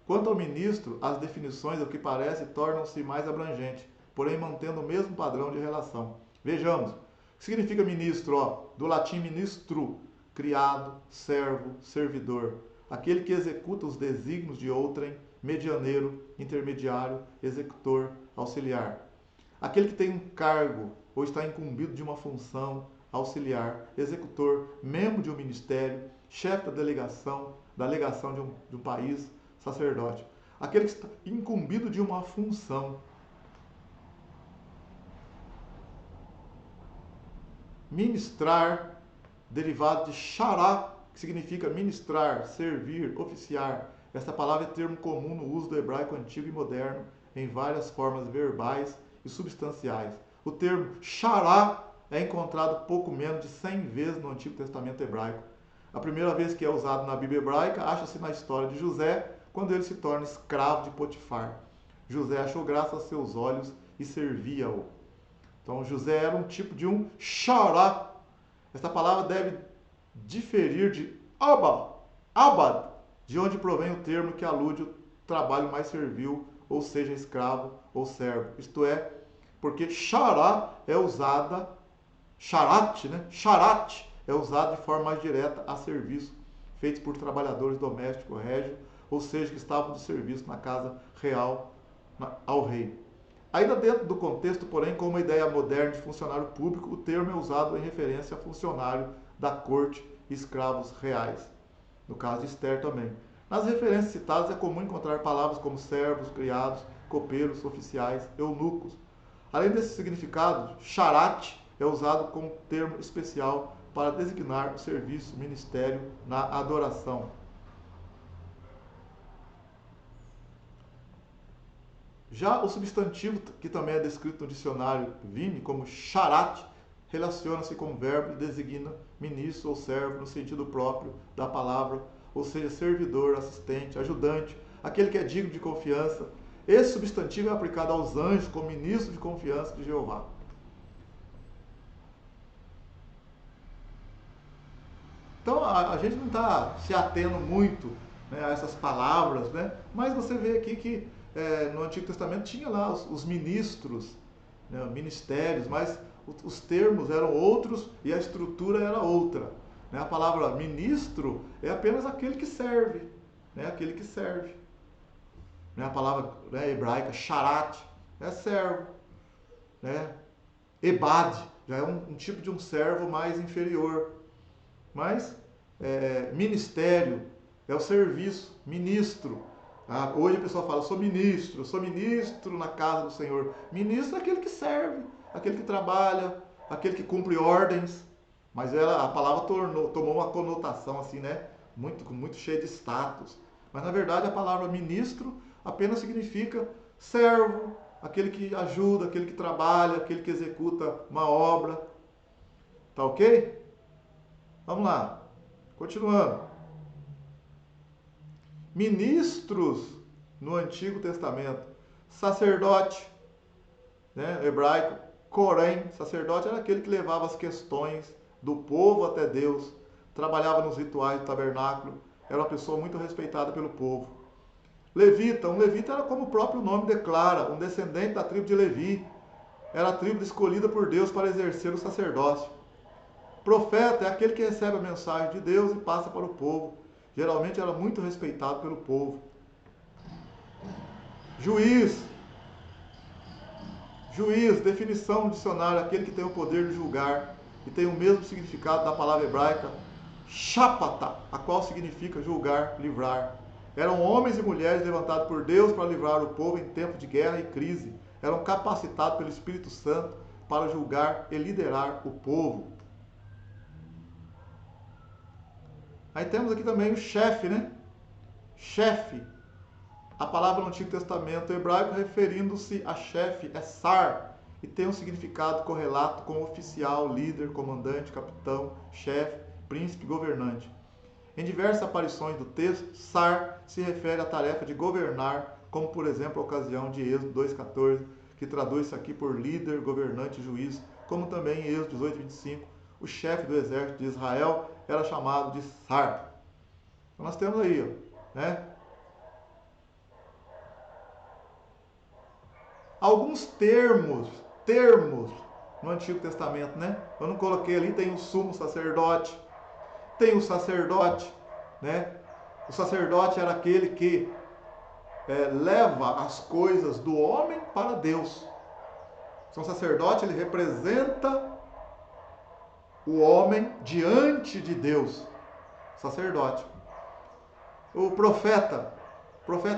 Quanto ao ministro, as definições, ao que parece, tornam-se mais abrangentes, porém mantendo o mesmo padrão de relação. Vejamos. O que significa ministro? Do latim ministro, criado, servo, servidor. Aquele que executa os desígnios de outrem, medianeiro, intermediário, executor, auxiliar. Aquele que tem um cargo ou está incumbido de uma função, auxiliar, executor, membro de um ministério, chefe da delegação de um país, sacerdote. Aquele que está incumbido de uma função. Ministrar, derivado de xará, que significa ministrar, servir, oficiar. Esta palavra é termo comum no uso do hebraico antigo e moderno, em várias formas verbais e substanciais. O termo xará é encontrado pouco menos de 100 vezes no Antigo Testamento hebraico. A primeira vez que é usado na Bíblia hebraica acha-se na história de José, quando ele se torna escravo de Potifar. José achou graça aos seus olhos e servia-o. Então José era um tipo de um xará. Esta palavra deve diferir de abad, de onde provém o termo que alude ao trabalho mais servil, ou seja, escravo ou servo. Isto é, porque xará é usada, xarat é usado de forma mais direta a serviço, feito por trabalhadores domésticos régios, ou seja, que estavam de serviço na casa real ao rei. Ainda dentro do contexto, porém, com uma ideia moderna de funcionário público, o termo é usado em referência a funcionário da corte e escravos reais. No caso de Esther também. Nas referências citadas é comum encontrar palavras como servos, criados, copeiros, oficiais, eunucos. Além desse significado, xarat é usado como termo especial para designar o serviço, ministério na adoração. Já o substantivo, que também é descrito no dicionário Vini como xarat, relaciona-se com o verbo e designa ministro ou servo no sentido próprio da palavra, ou seja, servidor, assistente, ajudante, aquele que é digno de confiança. Esse substantivo é aplicado aos anjos como ministros de confiança de Jeová. Então a gente não está se atendo muito, né, a essas palavras, né? Mas você vê aqui que no Antigo Testamento tinha lá os ministros, né, ministérios, mas os termos eram outros e a estrutura era outra. Né? A palavra ministro é apenas aquele que serve, né? Aquele que serve. Né? A palavra, né, hebraica, sharat, é servo. Né? Ebad, já é um tipo de um servo mais inferior. Mas ministério é o serviço, ministro. Hoje a pessoa fala, sou ministro na casa do Senhor. Ministro é aquele que serve, aquele que trabalha, aquele que cumpre ordens. Mas a palavra tomou uma conotação assim, né? Muito cheia de status. Mas na verdade a palavra ministro apenas significa servo, aquele que ajuda, aquele que trabalha, aquele que executa uma obra. Tá ok? Vamos lá. Continuando. Ministros no Antigo Testamento. Sacerdote, né, hebraico, Corém. Sacerdote era aquele que levava as questões do povo até Deus, trabalhava nos rituais do tabernáculo, era uma pessoa muito respeitada pelo povo. Levita, um levita era como o próprio nome declara, um descendente da tribo de Levi. Era a tribo escolhida por Deus para exercer o sacerdócio. Profeta é aquele que recebe a mensagem de Deus e passa para o povo. Geralmente era muito respeitado pelo povo. Juiz, definição no dicionário, aquele que tem o poder de julgar, e tem o mesmo significado da palavra hebraica shapata, a qual significa julgar, livrar. Eram homens e mulheres levantados por Deus para livrar o povo em tempo de guerra e crise. Eram capacitados pelo Espírito Santo para julgar e liderar o povo. Aí temos aqui também o chefe, né? Chefe. A palavra no Antigo Testamento hebraico referindo-se a chefe é sar e tem um significado correlato com oficial, líder, comandante, capitão, chefe, príncipe, governante. Em diversas aparições do texto, sar se refere à tarefa de governar, como por exemplo a ocasião de Êxodo 2,14, que traduz-se aqui por líder, governante e juiz, como também em Êxodo 18,25, o chefe do exército de Israel era chamado de sar. Então nós temos aí, ó, né? Alguns termos no Antigo Testamento, né? Eu não coloquei ali, tem o sumo sacerdote, tem o sacerdote, né? O sacerdote era aquele que leva as coisas do homem para Deus. Então, o sacerdote, ele representa o homem diante de Deus. Sacerdote. O profeta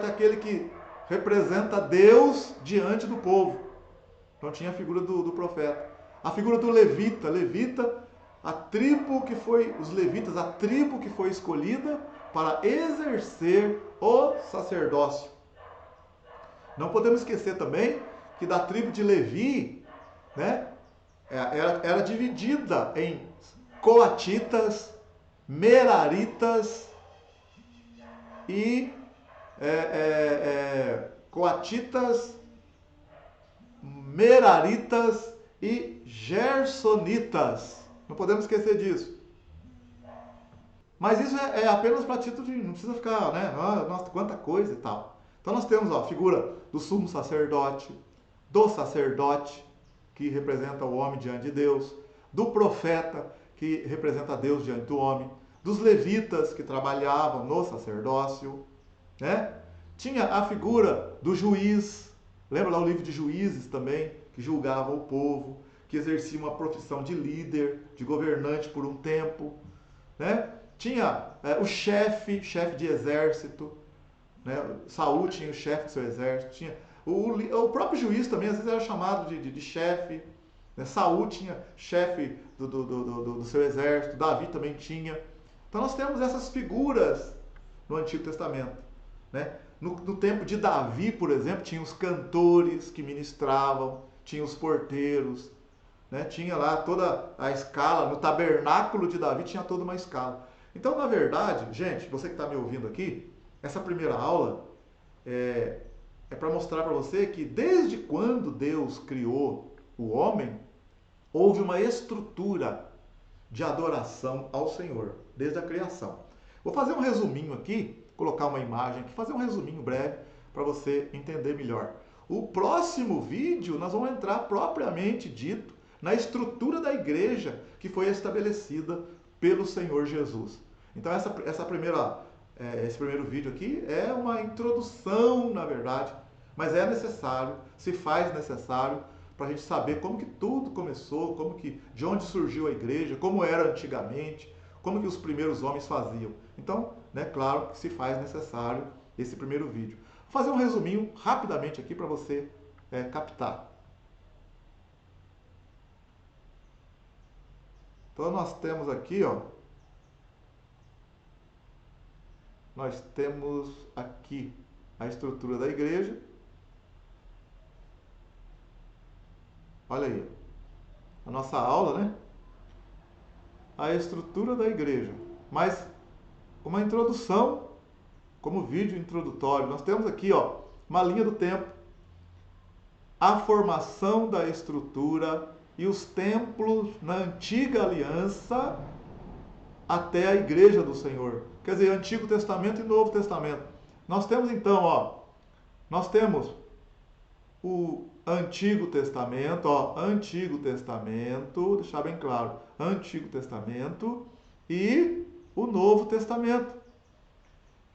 é aquele que representa Deus diante do povo. Então tinha a figura do profeta. A figura do levita, a tribo que foi, os levitas, a tribo que foi escolhida para exercer o sacerdócio. Não podemos esquecer também que da tribo de Levi, né, era dividida em coatitas, meraritas e coatitas, meraritas e gersonitas. Não podemos esquecer disso. Mas isso é apenas para título de... Não precisa ficar, né? Nossa, quanta coisa e tal. Então nós temos a figura do sumo sacerdote, do sacerdote, que representa o homem diante de Deus, do profeta, que representa Deus diante do homem, dos levitas, que trabalhavam no sacerdócio, né? Tinha a figura do juiz, lembra lá o livro de Juízes também, que julgava o povo, que exercia uma profissão de líder, de governante por um tempo, né? Tinha o chefe de exército, né? Saul tinha o chefe do seu exército, tinha o próprio juiz também, às vezes era chamado de chefe, né? Saul tinha chefe do seu exército, Davi também tinha. Então nós temos essas figuras no Antigo Testamento, né? No tempo de Davi, por exemplo, tinha os cantores que ministravam, tinha os porteiros, né? Tinha lá toda a escala, no tabernáculo de Davi tinha toda uma escala. Então, na verdade, gente, você que está me ouvindo aqui, essa primeira aula é é para mostrar para você que desde quando Deus criou o homem, houve uma estrutura de adoração ao Senhor, desde a criação. Vou fazer um resuminho aqui, colocar uma imagem aqui, fazer um resuminho breve para você entender melhor. O próximo vídeo nós vamos entrar propriamente dito na estrutura da igreja que foi estabelecida pelo Senhor Jesus. Então esse primeiro vídeo aqui é uma introdução, na verdade, mas é necessário, se faz necessário para a gente saber como que tudo começou, de onde surgiu a igreja, como era antigamente, como que os primeiros homens faziam. Então, né, claro que se faz necessário esse primeiro vídeo. Vou fazer um resuminho rapidamente aqui para você captar. Então nós temos aqui, ó, nós temos aqui a estrutura da igreja. Olha aí, a nossa aula, né? A estrutura da igreja. Mas uma introdução, como vídeo introdutório. Nós temos aqui, ó, uma linha do tempo. A formação da estrutura e os templos na antiga aliança até a igreja do Senhor. Quer dizer, Antigo Testamento e Novo Testamento. Nós temos então, ó, nós temos o Antigo Testamento, ó, Antigo Testamento, deixar bem claro, Antigo Testamento e o Novo Testamento.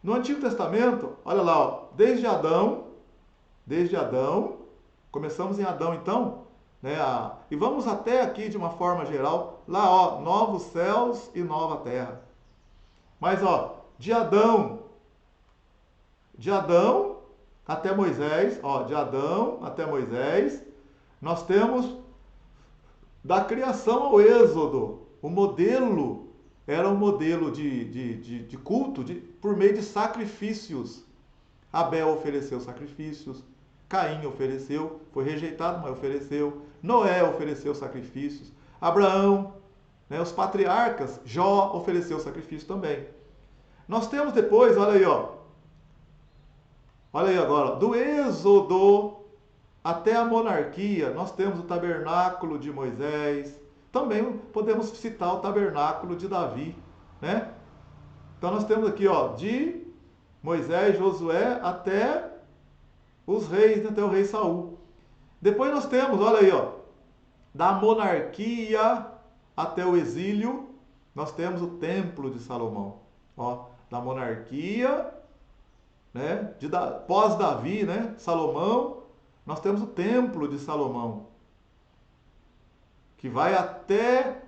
No Antigo Testamento, olha lá, ó, desde Adão, começamos em Adão então, né, e vamos até aqui de uma forma geral, lá, ó, novos céus e nova terra. Mas, ó, de Adão até Moisés, ó, de Adão até Moisés, nós temos da criação ao Êxodo. O modelo era um modelo de culto por meio de sacrifícios. Abel ofereceu sacrifícios, Caim ofereceu, foi rejeitado, mas ofereceu. Noé ofereceu sacrifícios. Abraão, né, os patriarcas, Jó ofereceu sacrifício também. Nós temos depois, olha aí, ó. Olha aí agora, do Êxodo até a monarquia, nós temos o tabernáculo de Moisés. Também podemos citar o tabernáculo de Davi, né? Então nós temos aqui, ó, de Moisés, Josué até os reis, até o rei Saul. Depois nós temos, olha aí, ó, da monarquia até o exílio, nós temos o templo de Salomão. Ó, da monarquia, né, pós-Davi, né, Salomão, nós temos o templo de Salomão, que vai até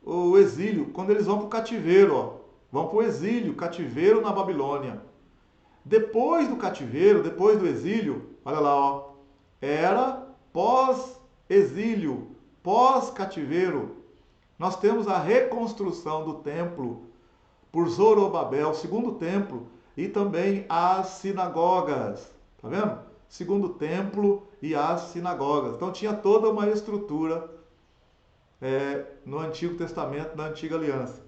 o exílio, quando eles vão para o cativeiro, ó, vão para o exílio, cativeiro na Babilônia. Depois do cativeiro, depois do exílio, olha lá, ó, era pós-exílio, pós-cativeiro. Nós temos a reconstrução do templo por Zorobabel, o segundo templo, e também as sinagogas. Tá vendo? Segundo templo e as sinagogas. Então tinha toda uma estrutura no Antigo Testamento, na Antiga Aliança.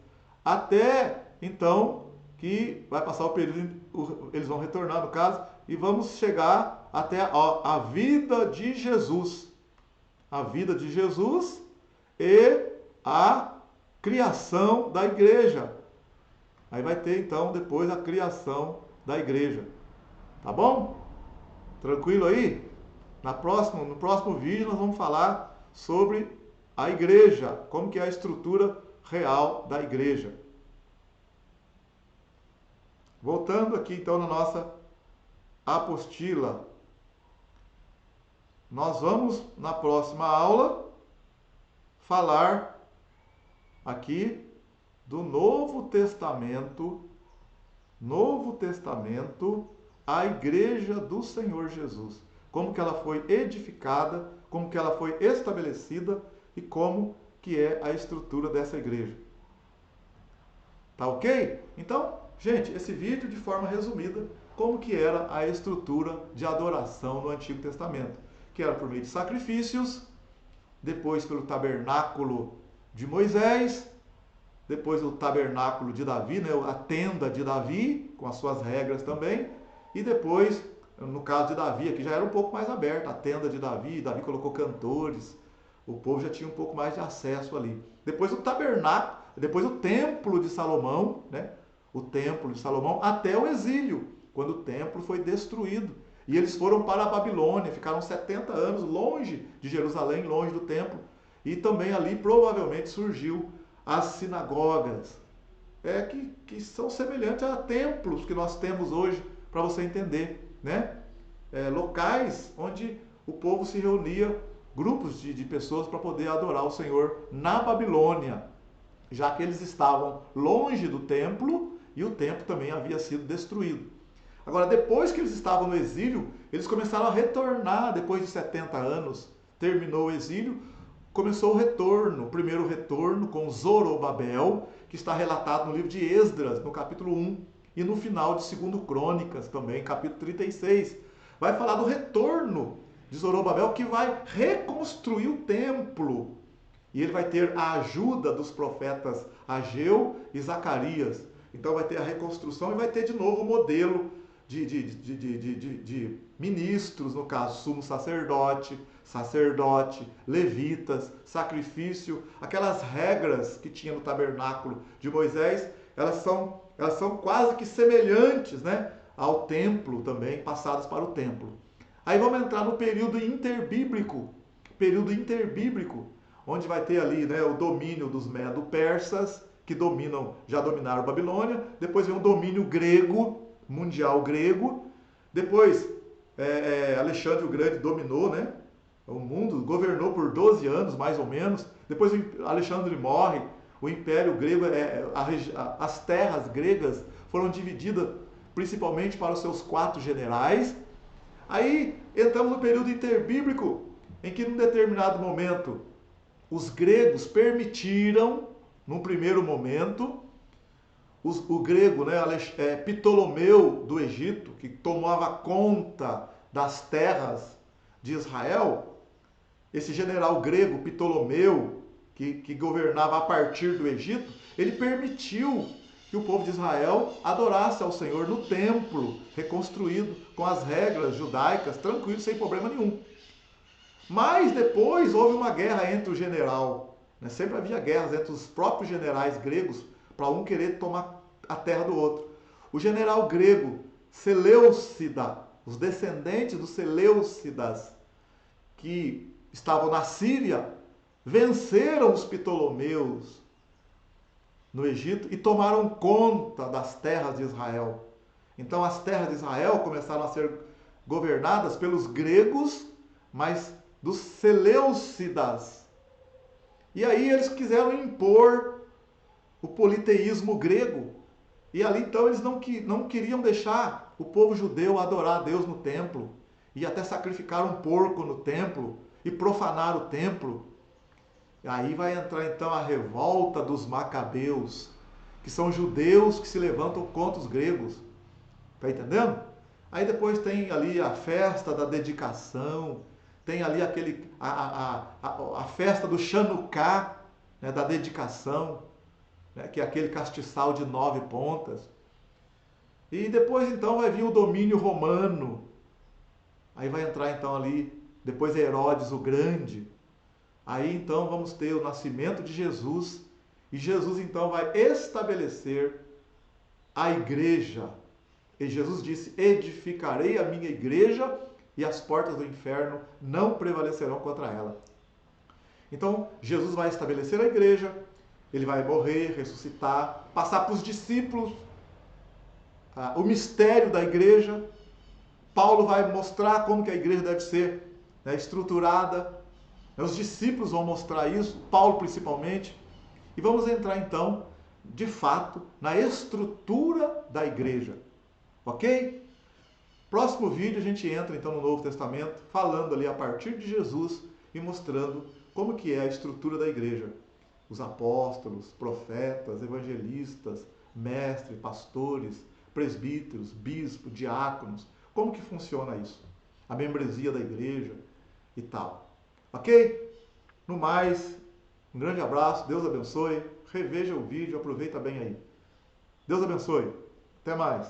Até então que vai passar o período, eles vão retornar no caso, e vamos chegar até a vida de Jesus. A vida de Jesus e a criação da igreja. Aí vai ter então depois a criação da igreja. Tá bom? Tranquilo aí? No próximo vídeo nós vamos falar sobre a igreja, como que é a estrutura real da igreja. Voltando aqui então na nossa apostila. Nós vamos na próxima aula falar aqui do Novo Testamento, a igreja do Senhor Jesus. Como que ela foi edificada, como que ela foi estabelecida e como que é a estrutura dessa igreja. Tá ok? Então, gente, esse vídeo de forma resumida, como que era a estrutura de adoração no Antigo Testamento, que era por meio de sacrifícios, depois pelo tabernáculo de Moisés, depois o tabernáculo de Davi, né, a tenda de Davi, com as suas regras também, e depois no caso de Davi, aqui já era um pouco mais aberto, a tenda de Davi, Davi colocou cantores, o povo já tinha um pouco mais de acesso ali. Depois o tabernáculo, depois o templo de Salomão, né? O templo de Salomão até o exílio, quando o templo foi destruído. E eles foram para a Babilônia, ficaram 70 anos longe de Jerusalém, longe do templo. E também ali provavelmente surgiu as sinagogas, que são semelhantes a templos que nós temos hoje, para você entender, né? Locais onde o povo se reunia, grupos de pessoas para poder adorar o Senhor na Babilônia, já que eles estavam longe do templo e o templo também havia sido destruído. Agora, depois que eles estavam no exílio, eles começaram a retornar depois de 70 anos. Terminou o exílio, começou o retorno. O primeiro retorno com Zorobabel, que está relatado no livro de Esdras, no capítulo 1, e no final de 2 Crônicas, também, capítulo 36. Vai falar do retorno de Zorobabel, que vai reconstruir o templo. E ele vai ter a ajuda dos profetas Ageu e Zacarias. Então vai ter a reconstrução e vai ter de novo o modelo de ministros, no caso, sumo sacerdote, levitas, sacrifício, aquelas regras que tinha no tabernáculo de Moisés, elas são quase que semelhantes, né, ao templo também, passadas para o templo. Aí vamos entrar no período interbíblico, onde vai ter ali, né, o domínio dos medo-persas, que já dominaram Babilônia, depois vem o domínio grego, mundial grego, depois Alexandre o Grande dominou, né, o mundo, governou por 12 anos, mais ou menos, depois Alexandre morre, o Império Grego, as terras gregas foram divididas principalmente para os seus 4 generais. Aí entramos no período interbíblico, em que num determinado momento os gregos permitiram, num primeiro momento, o grego, né, Ptolomeu do Egito, que tomava conta das terras de Israel, esse general grego Ptolomeu, que governava a partir do Egito, ele permitiu que o povo de Israel adorasse ao Senhor no templo reconstruído, com as regras judaicas, tranquilo, sem problema nenhum. Mas depois houve uma guerra entre o general, né? Sempre havia guerras entre os próprios generais gregos, para um querer tomar a terra do outro. O general grego Seleucida, os descendentes dos Seleucidas, que estavam na Síria, venceram os Ptolomeus no Egito e tomaram conta das terras de Israel. Então as terras de Israel começaram a ser governadas pelos gregos, mas dos Seleucidas. E aí eles quiseram impor o politeísmo grego. E ali então eles não queriam deixar o povo judeu adorar a Deus no templo. E até sacrificaram um porco no templo e profanaram o templo. Aí vai entrar então a revolta dos macabeus, que são judeus que se levantam contra os gregos. Tá entendendo? Aí depois tem ali a festa da dedicação, tem ali a festa do Chanuká, né, da dedicação, né, que é aquele castiçal de 9 pontas. E depois então vai vir o domínio romano. Aí vai entrar então ali, depois Herodes o Grande. Aí então vamos ter o nascimento de Jesus. E Jesus então vai estabelecer a igreja. E Jesus disse: edificarei a minha igreja e as portas do inferno não prevalecerão contra ela. Então Jesus vai estabelecer a igreja, ele vai morrer, ressuscitar, passar para os discípulos o mistério da igreja. Paulo vai mostrar como que a igreja deve ser, né, estruturada. Os discípulos vão mostrar isso, Paulo principalmente. E vamos entrar então, de fato, na estrutura da igreja. Ok? Próximo vídeo a gente entra então no Novo Testamento, falando ali a partir de Jesus e mostrando como que é a estrutura da igreja. Os apóstolos, profetas, evangelistas, mestres, pastores, presbíteros, bispos, diáconos, como que funciona isso? A membresia da igreja e tal. Ok? No mais, um grande abraço, Deus abençoe, reveja o vídeo, aproveita bem aí. Deus abençoe, até mais.